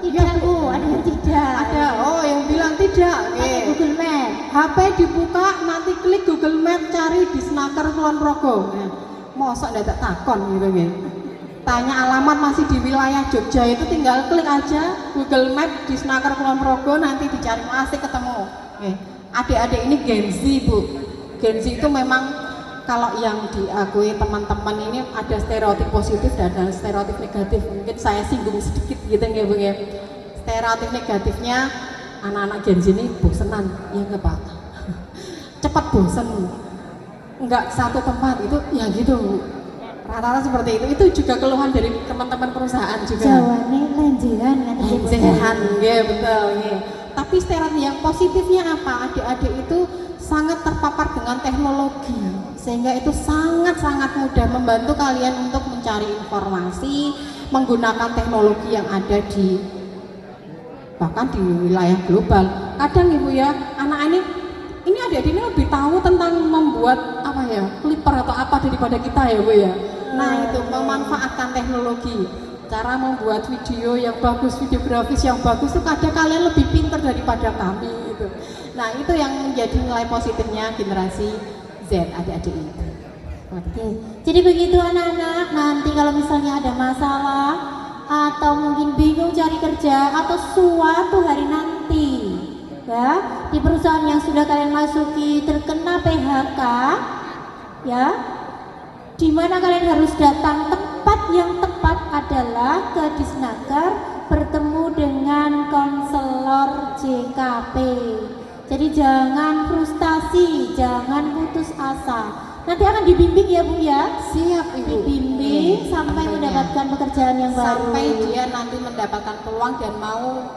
[SPEAKER 10] Tidak, Bu. Ada yang tidak.
[SPEAKER 6] Ada. Oh, yang bilang tidak.
[SPEAKER 10] Pakai Google Map.
[SPEAKER 6] HP dibuka, nanti klik Google Map, cari Disnaker Kulon Progo. Mosok ndak takon gitu ya. Tanya alamat masih di wilayah Jogja, itu tinggal klik aja Google Map Disnaker Kulon Progo, nanti dicari pasti ketemu. Adik-adik ini Gen Z, Bu. Gen Z itu memang kalau yang diakui teman-teman ini ada stereotip positif dan ada stereotip negatif. Mungkin saya singgung sedikit gitu ya, Bu ya. Stereotip negatifnya anak-anak Gen Z ini bosenan, ya enggak Pak? Cepat bosen, enggak satu tempat itu ya gitu. Rata-rata seperti itu juga keluhan dari teman-teman perusahaan juga.
[SPEAKER 10] Jawabannya lenjehan,
[SPEAKER 6] lenjehan, ya betul. Ya. Tapi stereotip yang positifnya apa? Adik-adik itu sangat terpapar dengan teknologi, sehingga itu sangat-sangat mudah membantu kalian untuk mencari informasi menggunakan teknologi yang ada bahkan di wilayah global. Kadang Ibu ya, anak ini adik-adik ini lebih tahu tentang membuat clipper atau apa daripada kita ya, Bu ya. Nah, itu memanfaatkan teknologi, cara membuat video yang bagus, videografis yang bagus itu kadang kalian lebih pintar daripada kami gitu. Nah, itu yang menjadi nilai positifnya generasi Z, adik-adik itu.
[SPEAKER 10] Oke, jadi begitu anak-anak, nanti kalau misalnya ada masalah atau mungkin bingung cari kerja atau suatu hari nanti ya di perusahaan yang sudah kalian masuki terkena PHK ya, di mana kalian harus datang, tempat yang tepat adalah ke Disnaker, bertemu dengan konselor JKP. Jadi jangan frustasi, jangan putus asa. Nanti akan dibimbing ya, Bu ya.
[SPEAKER 6] Siap, Ibu.
[SPEAKER 10] Dibimbing sampai mendapatkan pekerjaan yang baru.
[SPEAKER 6] Sampai dia nanti mendapatkan peluang dan mau,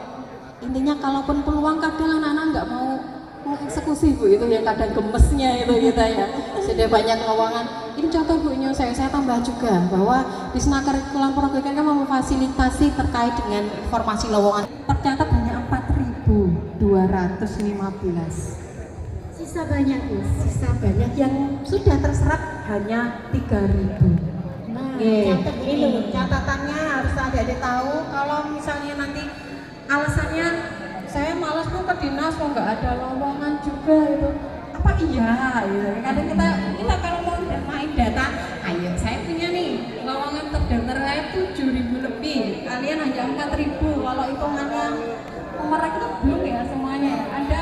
[SPEAKER 6] intinya kalaupun peluang kadang anak-anak nggak mau mengeksekusi, Bu, itu yang kadang gemesnya itu kita ya. Sudah banyak lowongan. Ini contoh, Bu, saya tambah juga bahwa di Disnaker Kulon Progo kan memfasilitasi terkait dengan informasi lowongan. Tercatat hanya 4.215.
[SPEAKER 10] Sisa banyak, Bu.
[SPEAKER 6] Sisa banyak yang sudah terserap hanya 3.000.
[SPEAKER 10] Nah,
[SPEAKER 6] Ini catatannya harus adik-adik tahu. Kalau misalnya nanti alasannya
[SPEAKER 11] saya malas tuh ke dinas kok nggak ada lowongan juga itu. Apa iya gitu. Kadang kita kalau mau main data, ayo saya punya nih lowongan terdaftar saya 7.000 lebih, kalian hanya 4.000. Kalau hitungannya mereka itu belum ya semuanya, ada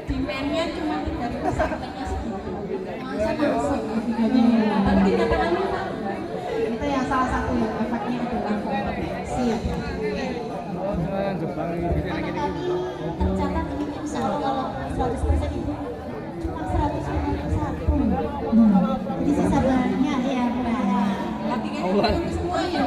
[SPEAKER 11] demand-nya cuma dari pesertanya segitu. Masa masuk tapi kenyataannya
[SPEAKER 10] Itu yang salah satu yang efeknya adalah kompetensi. Tercatat ini misalnya kalau 100% itu cuma 151. Jadi sisa banyak ya.
[SPEAKER 11] tapi kan semua ya.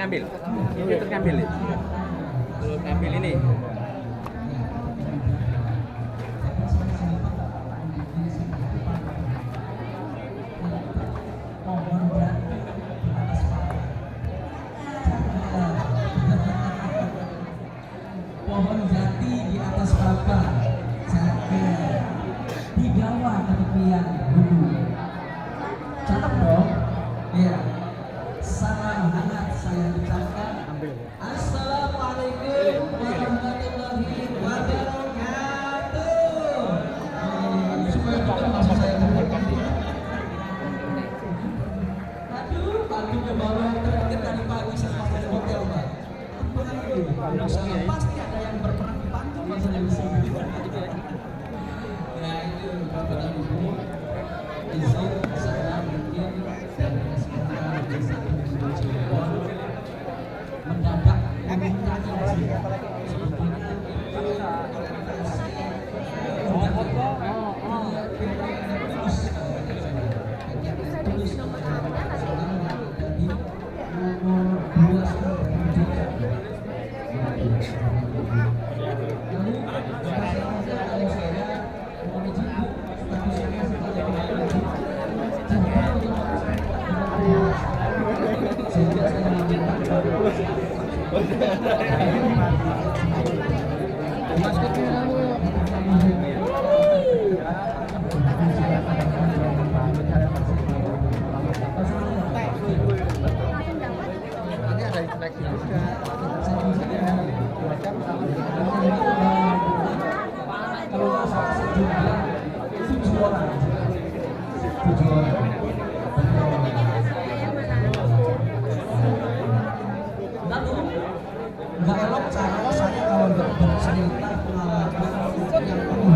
[SPEAKER 12] Ngambil. Ini terus ngambil. Terus ngambil ini.
[SPEAKER 8] Pohon jati di atas papan, jaga di bawah ketepian gunung. Catat dong. Iya. Salam hangat saya ucapkan. Assalamualaikum warahmatullahi wabarakatuh. Supaya juga maksud saya aduh, paginya baru terakhir tadi pagi sama di hotel, Pak. Pasti ada yang berperan di pantun maksudnya di sini. Ya itu Bapak dan Ibu, izin saya mungkin dari SMK Desa Cirebon mendadak meminta izin sebetulnya nggak elok cara saya kalau bercerita pengalaman yang penuh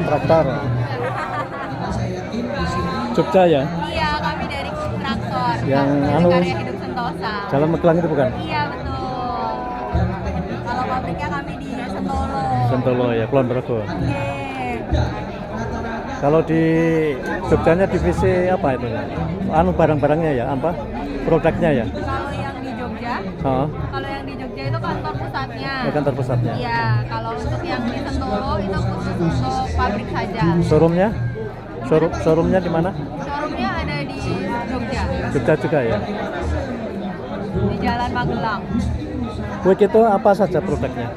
[SPEAKER 7] Traktor.
[SPEAKER 8] karena saya yakin di sini
[SPEAKER 7] Jogja ya?
[SPEAKER 13] Iya, kami dari Traktor.
[SPEAKER 7] Yang
[SPEAKER 13] dari Karya Hidup Sentosa.
[SPEAKER 7] Jalan Magelang itu bukan?
[SPEAKER 13] Iya, betul. Kalau pabriknya kami di Sentolo.
[SPEAKER 7] Sentolo ya, Kulon Progo. Kalau di Jogjanya divisi apa itu? Anu barang-barangnya ya, apa? Produknya ya?
[SPEAKER 13] Kalau yang di Jogja, kalau yang di Jogja itu kantor pusatnya.
[SPEAKER 7] Kantor pusatnya.
[SPEAKER 13] Iya, kalau untuk yang di Sentolo itu khusus untuk pabrik saja.
[SPEAKER 7] Showroomnya? Showroomnya di mana?
[SPEAKER 13] Showroomnya ada di Jogja.
[SPEAKER 7] Jogja juga ya?
[SPEAKER 13] Di Jalan Magelang.
[SPEAKER 7] Quick itu apa saja produknya?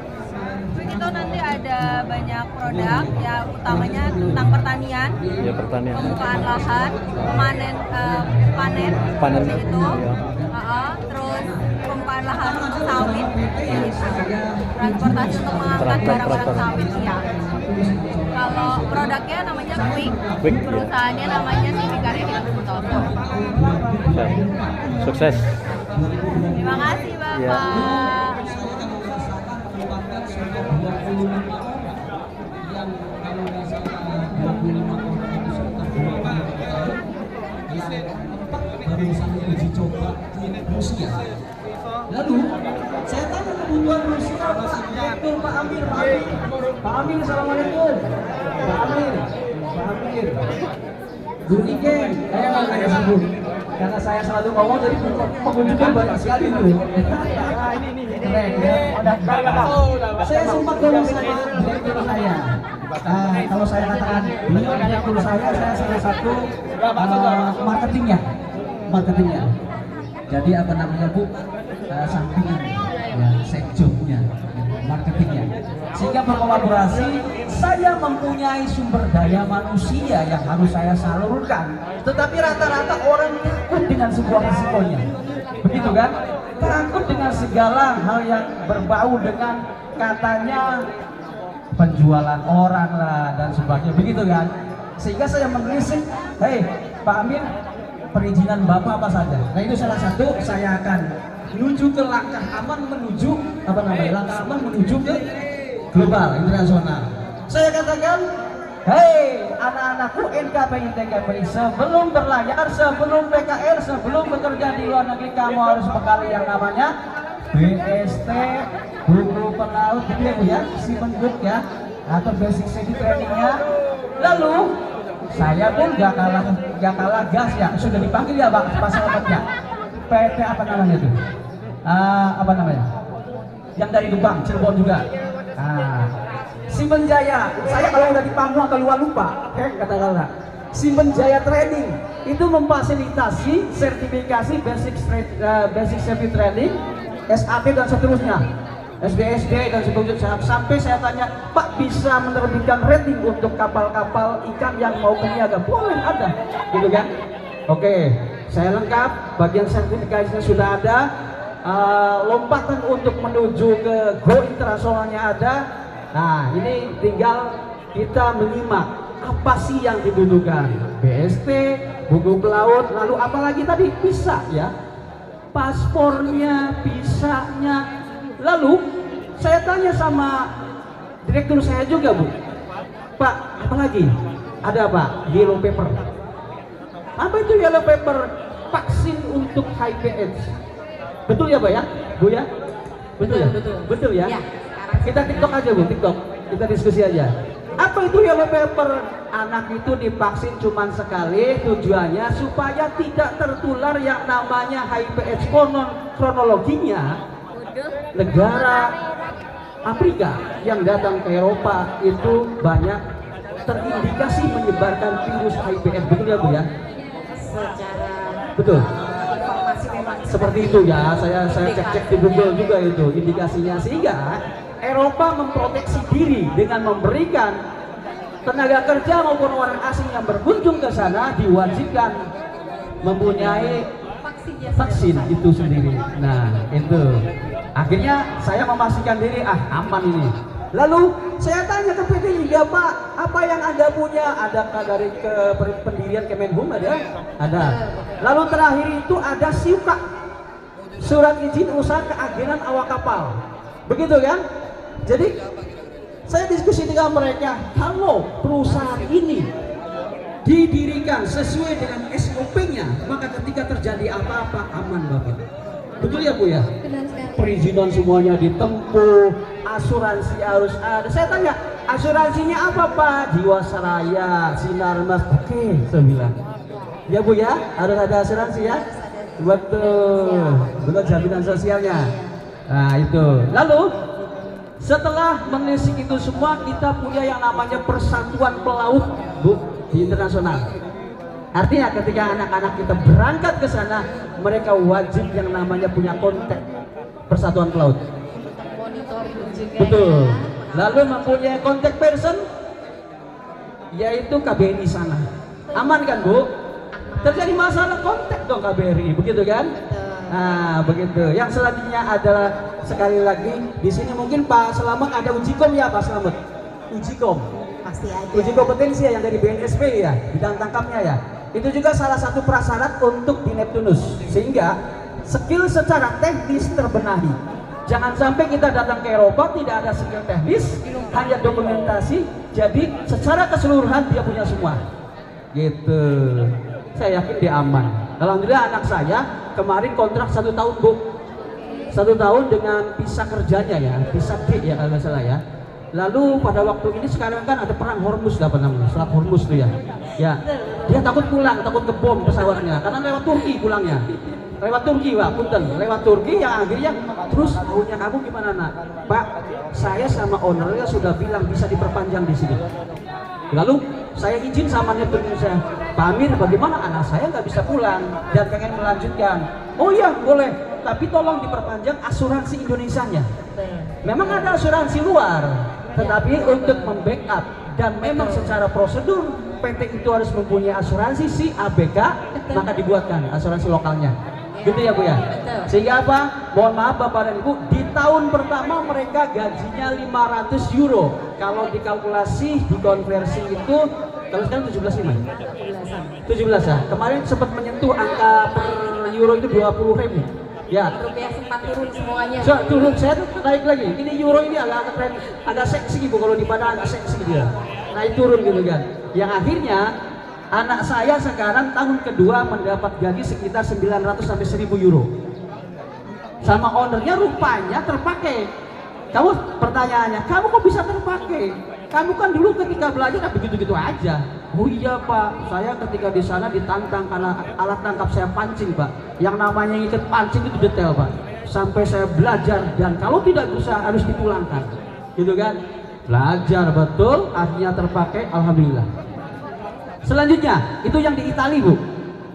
[SPEAKER 13] Itu nanti ada banyak produk ya, utamanya tentang pertanian.
[SPEAKER 7] Ya, pertanian.
[SPEAKER 13] Pembukaan lahan, panen itu.
[SPEAKER 7] Ya.
[SPEAKER 13] Terus pembukaan lahan untuk sawit, gitu. Transportasi untuk mengangkat barang-barang sawit ya. Kalau produknya namanya Quick, perusahaannya namanya Karya Hidup Sentosa.
[SPEAKER 7] Sukses.
[SPEAKER 13] Terima kasih Bapak.
[SPEAKER 9] Barusan uji coba di Rusia. Lalu saya tanya kebutuhan Rusia apa? Direktur Pak Amir, Pak Amir, assalamualaikum. Pak Amir. Guru Iken, saya nggak kayak sebut. Karena saya selalu ngomong jadi pengunjungnya banyak sekali dulu. Keren ya. Saya sempat ngomong sama direktur saya. Kalau saya katakan beliau direktur saya salah satu marketingnya. Jadi apa namanya Bu? Sampingan, ya, sekjobnya, marketingnya. Sehingga berkolaborasi, saya mempunyai sumber daya manusia yang harus saya salurkan. Tetapi rata-rata orang takut dengan sebuah risikonya. Begitu kan? Takut dengan segala hal yang berbau dengan katanya penjualan orang lah dan sebagainya. Begitu kan? Sehingga saya menelisik, hei Pak Amir, perizinan Bapak apa saja. Nah itu salah satu saya akan menuju ke langkah aman menuju langkah aman menuju ke global internasional. Saya katakan, hei anak-anakku NKPI TKPI, sebelum berlayar, sebelum PKL, sebelum bekerja di luar negeri, kamu harus bekali yang namanya BST, buku pelaut, gitu ya Bu ya, Seaman Book ya, atau basic safety trainingnya. Lalu saya pun gak kalah gas ya, sudah dipanggil ya Pak Selamatnya. PT apa namanya itu? Apa namanya? Yang dari Gebang, Cirebon juga. Seaman Jaya, saya kalau udah dipanggil keluar lupa, kata-kata. Seaman Jaya Training itu memfasilitasi sertifikasi basic safety training, SAT dan seterusnya. SDSD dan seterusnya, sampai saya tanya, Pak bisa menerbitkan rating untuk kapal-kapal ikan yang mau ke niaga? Boleh, ada, gitu kan? Oke, saya lengkap, bagian sertifikasinya sudah ada, lompatan untuk menuju ke go internasionalnya ada. Nah, ini tinggal kita menyimak apa sih yang dibutuhkan. BST, buku pelaut, lalu apalagi tadi visa ya, paspornya, visanya. Lalu saya tanya sama direktur saya juga Bu, Pak apa lagi? Ada Pak, yellow paper. Apa itu yellow paper? Vaksin untuk HIV/AIDS. Betul ya Pak ya, Bu ya? Betul ya? Betul ya? Kita TikTok aja Bu, TikTok. Kita diskusi aja. Apa itu yellow paper? Anak itu divaksin cuma sekali, tujuannya supaya tidak tertular yang namanya HIV/AIDS. Kronologinya negara Afrika yang datang ke Eropa itu banyak terindikasi menyebarkan virus HIV/AIDS. Betul ya Bu ya?
[SPEAKER 4] Secara
[SPEAKER 9] betul.
[SPEAKER 4] informasi memang
[SPEAKER 9] Seperti itu ya, saya cek di Google juga itu indikasinya. Sehingga Eropa memproteksi diri dengan memberikan tenaga kerja maupun orang asing yang berkunjung ke sana diwajibkan mempunyai vaksin itu sendiri. Nah itu akhirnya saya memastikan diri aman ini. Lalu saya tanya ke PT Liga, Pak apa yang Anda punya? Adakah dari pendirian Kemenhub ada. Lalu terakhir itu ada SIUKA, surat izin usaha keagenan awak kapal, begitu kan? Jadi saya diskusi dengan mereka, kalau perusahaan ini didirikan sesuai dengan SOP-nya, maka ketika terjadi apa-apa aman Bapak. Betul ya Bu ya? Perizinan semuanya ditempuh, asuransi harus ada. Saya tanya, asuransinya apa Pak? Jiwasraya, Sinarmas. Oke, saya bilang. Ya Bu ya, harus ada asuransi ya? Betul. Betul, jaminan sosialnya. Nah itu. Lalu setelah menelisik itu semua, kita punya yang namanya Persatuan Pelaut Bu di internasional. Artinya ketika anak-anak kita berangkat ke sana, mereka wajib yang namanya punya kontak Persatuan Pelaut.
[SPEAKER 4] monitoring juga.
[SPEAKER 9] Betul. Lalu mempunyai kontak person, yaitu KBRI sana. Aman kan Bu? Terjadi masalah kontak dong KBRI, begitu kan? Nah begitu. Yang selanjutnya adalah sekali lagi di sini mungkin Pak Selamat ada ujikom ya Pak Selamat? Ujikom.
[SPEAKER 4] Pasti ada.
[SPEAKER 9] Uji kompetensi yang dari BNSP ya, bidang tangkapnya ya. Itu juga salah satu prasyarat untuk di Neptunus. Sehingga skill secara teknis terbenahi. Jangan sampai kita datang ke Eropa tidak ada skill teknis, hanya dokumentasi. Jadi secara keseluruhan dia punya semua. Gitu. Saya yakin dia aman. Alhamdulillah anak saya kemarin kontrak 1 tahun, Bu. 1 tahun dengan visa kerjanya ya, visa D ya kalau nggak salah ya. Lalu pada waktu ini sekarang kan ada perang Hormuz, apa namanya, Selat Hormuz tuh ya. Ya, dia takut pulang, takut kebom pesawatnya, karena lewat Turki pulangnya. Lewat Turki, Pak, punten. Lewat Turki yang akhirnya terus maunya kamu gimana, Nak? Pak, saya sama ownernya sudah bilang bisa diperpanjang di sini. Lalu saya izin sama Neptunus saya, Pak Amir, bagaimana anak saya nggak bisa pulang dan pengen melanjutkan? Oh iya, boleh, tapi tolong diperpanjang asuransi Indonesianya. Memang ada asuransi luar, tetapi untuk membackup dan memang secara prosedur PT itu harus mempunyai asuransi si ABK, maka dibuatkan asuransi lokalnya. Gitu ya Bu ya. Sehingga apa? Mohon maaf Bapak dan Ibu, di tahun pertama mereka gajinya 500 euro. Kalau dikalkulasi, dikonversi itu kalau sekarang 17.5. 17 ya. Kemarin sempat menyentuh angka per euro itu 20.000. Ya.
[SPEAKER 11] Rupiah sempat turun semuanya.
[SPEAKER 9] Turun, saya tuh naik lagi. Ini euro ini agak keren, agak seksi Bu, kalau di Padang agak seksi dia. Naik turun gitu kan. Yang akhirnya anak saya sekarang tahun kedua mendapat gaji sekitar 900 sampai 1000 euro. Sama ownernya rupanya terpakai. Kamu pertanyaannya, kamu kok bisa terpakai? Kamu kan dulu ketika belajar begitu-gitu aja. Oh iya Pak, saya ketika di sana ditantang karena alat tangkap saya pancing Pak. Yang namanya ikat pancing itu detail Pak. Sampai saya belajar dan kalau tidak bisa harus dipulangkan. Gitu kan? Belajar betul, akhirnya terpakai, alhamdulillah. Selanjutnya, itu yang di Italia Bu.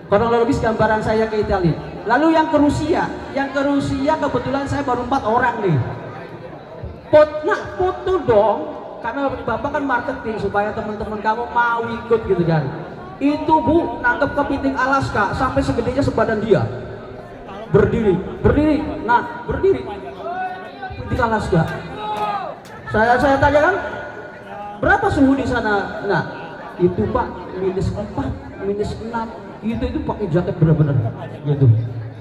[SPEAKER 9] Kronologis gambaran saya ke Italia. Lalu yang ke Rusia kebetulan saya baru 4 orang nih. Foto dong, karena Bapak kan marketing supaya teman-teman kamu mau ikut gitu kan. Itu Bu, nangkep kepiting Alaska sampai segedenya sebadan dia. Berdiri. Nah, berdiri. Kepiting Alaska. Saya tanya kan, berapa suhu di sana? Nah, itu Pak -4, -6. Itu pakai jaket benar-benar.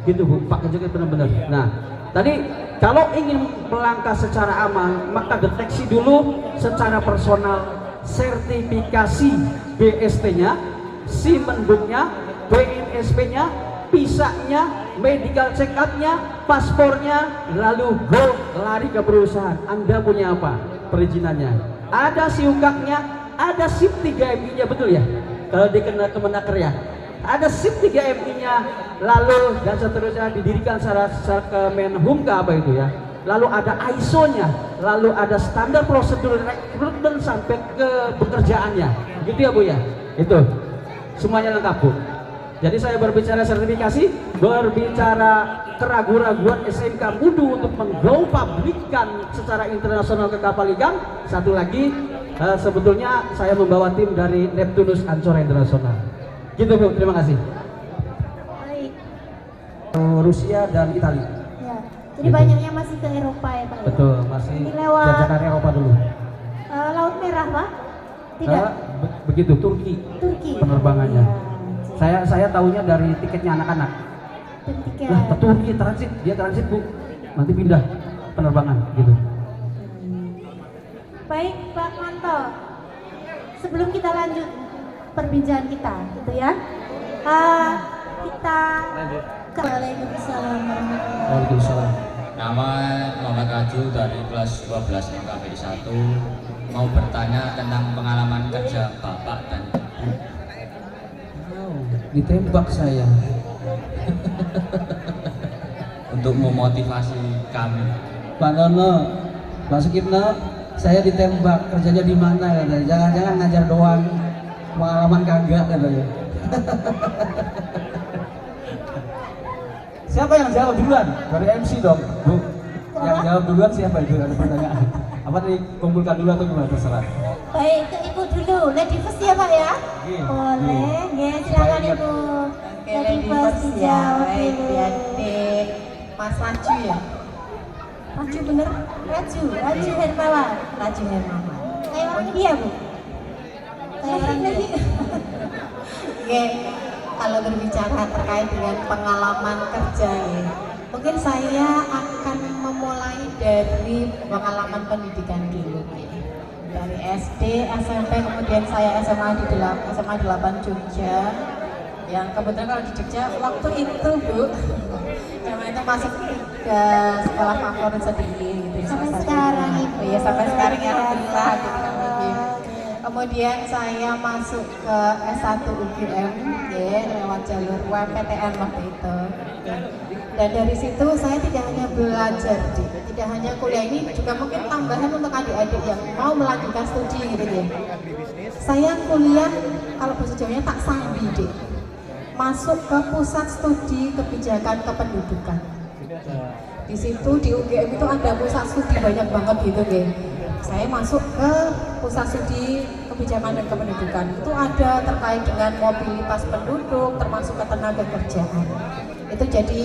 [SPEAKER 9] Gitu Bu, pakai jaket benar-benar. Nah, tadi kalau ingin melangkah secara aman, maka deteksi dulu secara personal, sertifikasi BST-nya, Simenbook-nya, BNSP-nya, pisanya, medical check-up-nya, paspornya, lalu go lari ke perusahaan. Anda punya apa? Perizinannya. Ada SIUKAK-nya, ada SIP 3MI-nya, betul ya? Kalau dikena Kemenaker ya. Ada SIP 3MI-nya, lalu dan seterusnya didirikan secara Kemenhum apa itu ya. Lalu ada ISO-nya, lalu ada standar prosedur rekrutmen sampai ke pekerjaannya. Gitu ya Bu ya? Itu. Semuanya lengkap Bu. Jadi saya berbicara sertifikasi, berbicara keraguan-raguan SMK Mudu untuk menggo publikkan secara internasional ke kapal ikan. Satu lagi, sebetulnya saya membawa tim dari Neptunus Ancora Internasional. Gitu Bu, terima kasih.
[SPEAKER 10] Baik.
[SPEAKER 9] Rusia dan Italia.
[SPEAKER 10] Ya. Jadi banyaknya masih ke Eropa ya Pak?
[SPEAKER 9] Betul, masih
[SPEAKER 10] lewat
[SPEAKER 9] jajakan Eropa dulu.
[SPEAKER 10] Laut Merah Pak? Tidak.
[SPEAKER 9] Begitu, Turki penerbangannya. Ya. Saya tahunya dari tiketnya anak-anak.
[SPEAKER 10] Tiket.
[SPEAKER 9] Nah, ke Turki transit, dia transit Bu. Nanti pindah penerbangan gitu.
[SPEAKER 10] Baik Pak Manto. Sebelum kita lanjut perbincangan kita, gitu ya. Kita Waalaikumsalam.
[SPEAKER 9] Waalaikumsalam.
[SPEAKER 14] Nama Muhammad Raju dari kelas 12 MKPI 1. Mau bertanya tentang pengalaman kerja Bapak dan Ibu.
[SPEAKER 9] Ditembak saya.
[SPEAKER 14] Untuk memotivasi kami.
[SPEAKER 9] Pak Nono, Pak Sukitno, saya ditembak, kerjanya di mana katanya? Jangan-jangan ngajar doang, pengalaman kagak katanya. Siapa yang jawab duluan? Dari MC dong, Bu. Yang jawab duluan siapa itu? Ada pertanyaan. Apa tadi kumpulkan dulu atau gimana terserah?
[SPEAKER 10] Baik, ke Ibu dulu. Lady first ya Pak ya? Boleh. Ya, silakan Ibu. Lady first dijawab dulu.
[SPEAKER 11] Mas Raju ya?
[SPEAKER 10] Raju bener? Raju Hermawan.
[SPEAKER 11] Raju Hermawan.
[SPEAKER 10] Kayak orangnya dia Bu? Kayak orangnya dia.
[SPEAKER 11] Oke.
[SPEAKER 15] kalau berbicara terkait dengan pengalaman kerja ya, mungkin saya akan memulai dari pengalaman pendidikan dulu ya. Dari SD, SMP, kemudian saya SMA di SMA 8 Jogja. Yang kebetulan kalau di Jogja waktu itu Bu, zaman itu masuk ke sekolah favorit sendiri gitu.
[SPEAKER 10] Sampai sekarang
[SPEAKER 15] itu ya, sampai sekarang ya alhamdulillah gitu kan. Kemudian saya masuk ke S1 UGM ya, lewat jalur UMPTN waktu itu. Dan dari situ saya tidak hanya belajar, tidak hanya kuliah, ini juga mungkin tambahan untuk adik-adik yang mau melanjutkan studi gitu ya. Saya kuliah, kalau bahasa Jawanya tak sambi deh, masuk ke pusat studi kebijakan kependudukan. Di situ di UGM itu ada pusat studi banyak banget gitu deh. Saya masuk ke pusat studi kebijakan dan kependudukan. Itu ada terkait dengan mobilitas penduduk, termasuk ketenaga kerjaan. Itu jadi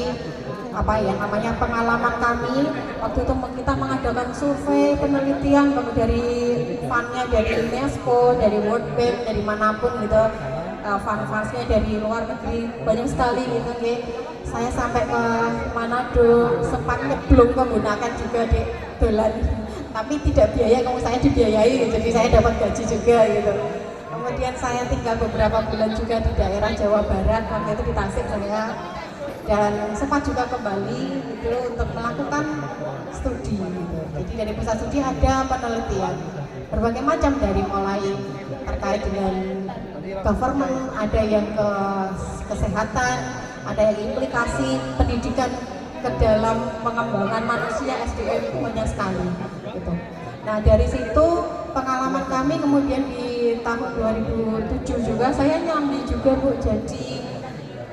[SPEAKER 15] apa ya namanya pengalaman kami waktu itu kita mengadakan survei penelitian dari fundnya dari UNESCO, dari World Bank, dari manapun gitu, fund-fundnya dari luar negeri banyak sekali gitu ya. Saya sampai ke Manado, sempat nyeblong menggunakan juga di dolan, tapi tidak biaya, kalau saya dibiayai, jadi saya dapat gaji juga gitu. Kemudian saya tinggal beberapa bulan juga di daerah Jawa Barat, waktu itu di Tasik saya, dan sempat juga ke Bali gitu untuk melakukan studi gitu. Jadi dari pusat studi ada penelitian berbagai macam, dari mulai terkait dengan government, ada yang ke kesehatan, ada yang implikasi pendidikan ke dalam pengembangan manusia, SDM banyak sekali gitu. Nah dari situ pengalaman kami kemudian di tahun 2007 juga saya nyambi juga Bu jadi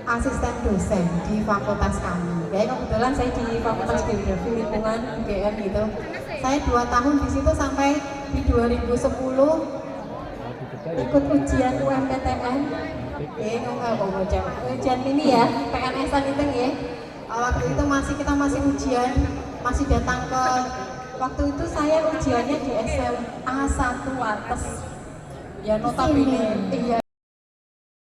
[SPEAKER 15] asisten dosen di fakultas kami. Ya kebetulan saya di Fakultas Geografi Lingkungan UGM gitu. Saya 2 tahun di situ sampai di 2010 ikut ujian UMPTN. Ujian ini ya, PNS-an itu ya. Waktu itu kita masih ujian, masih datang ke, waktu itu saya ujiannya di SMA 1 Wates. Ya notabene iya.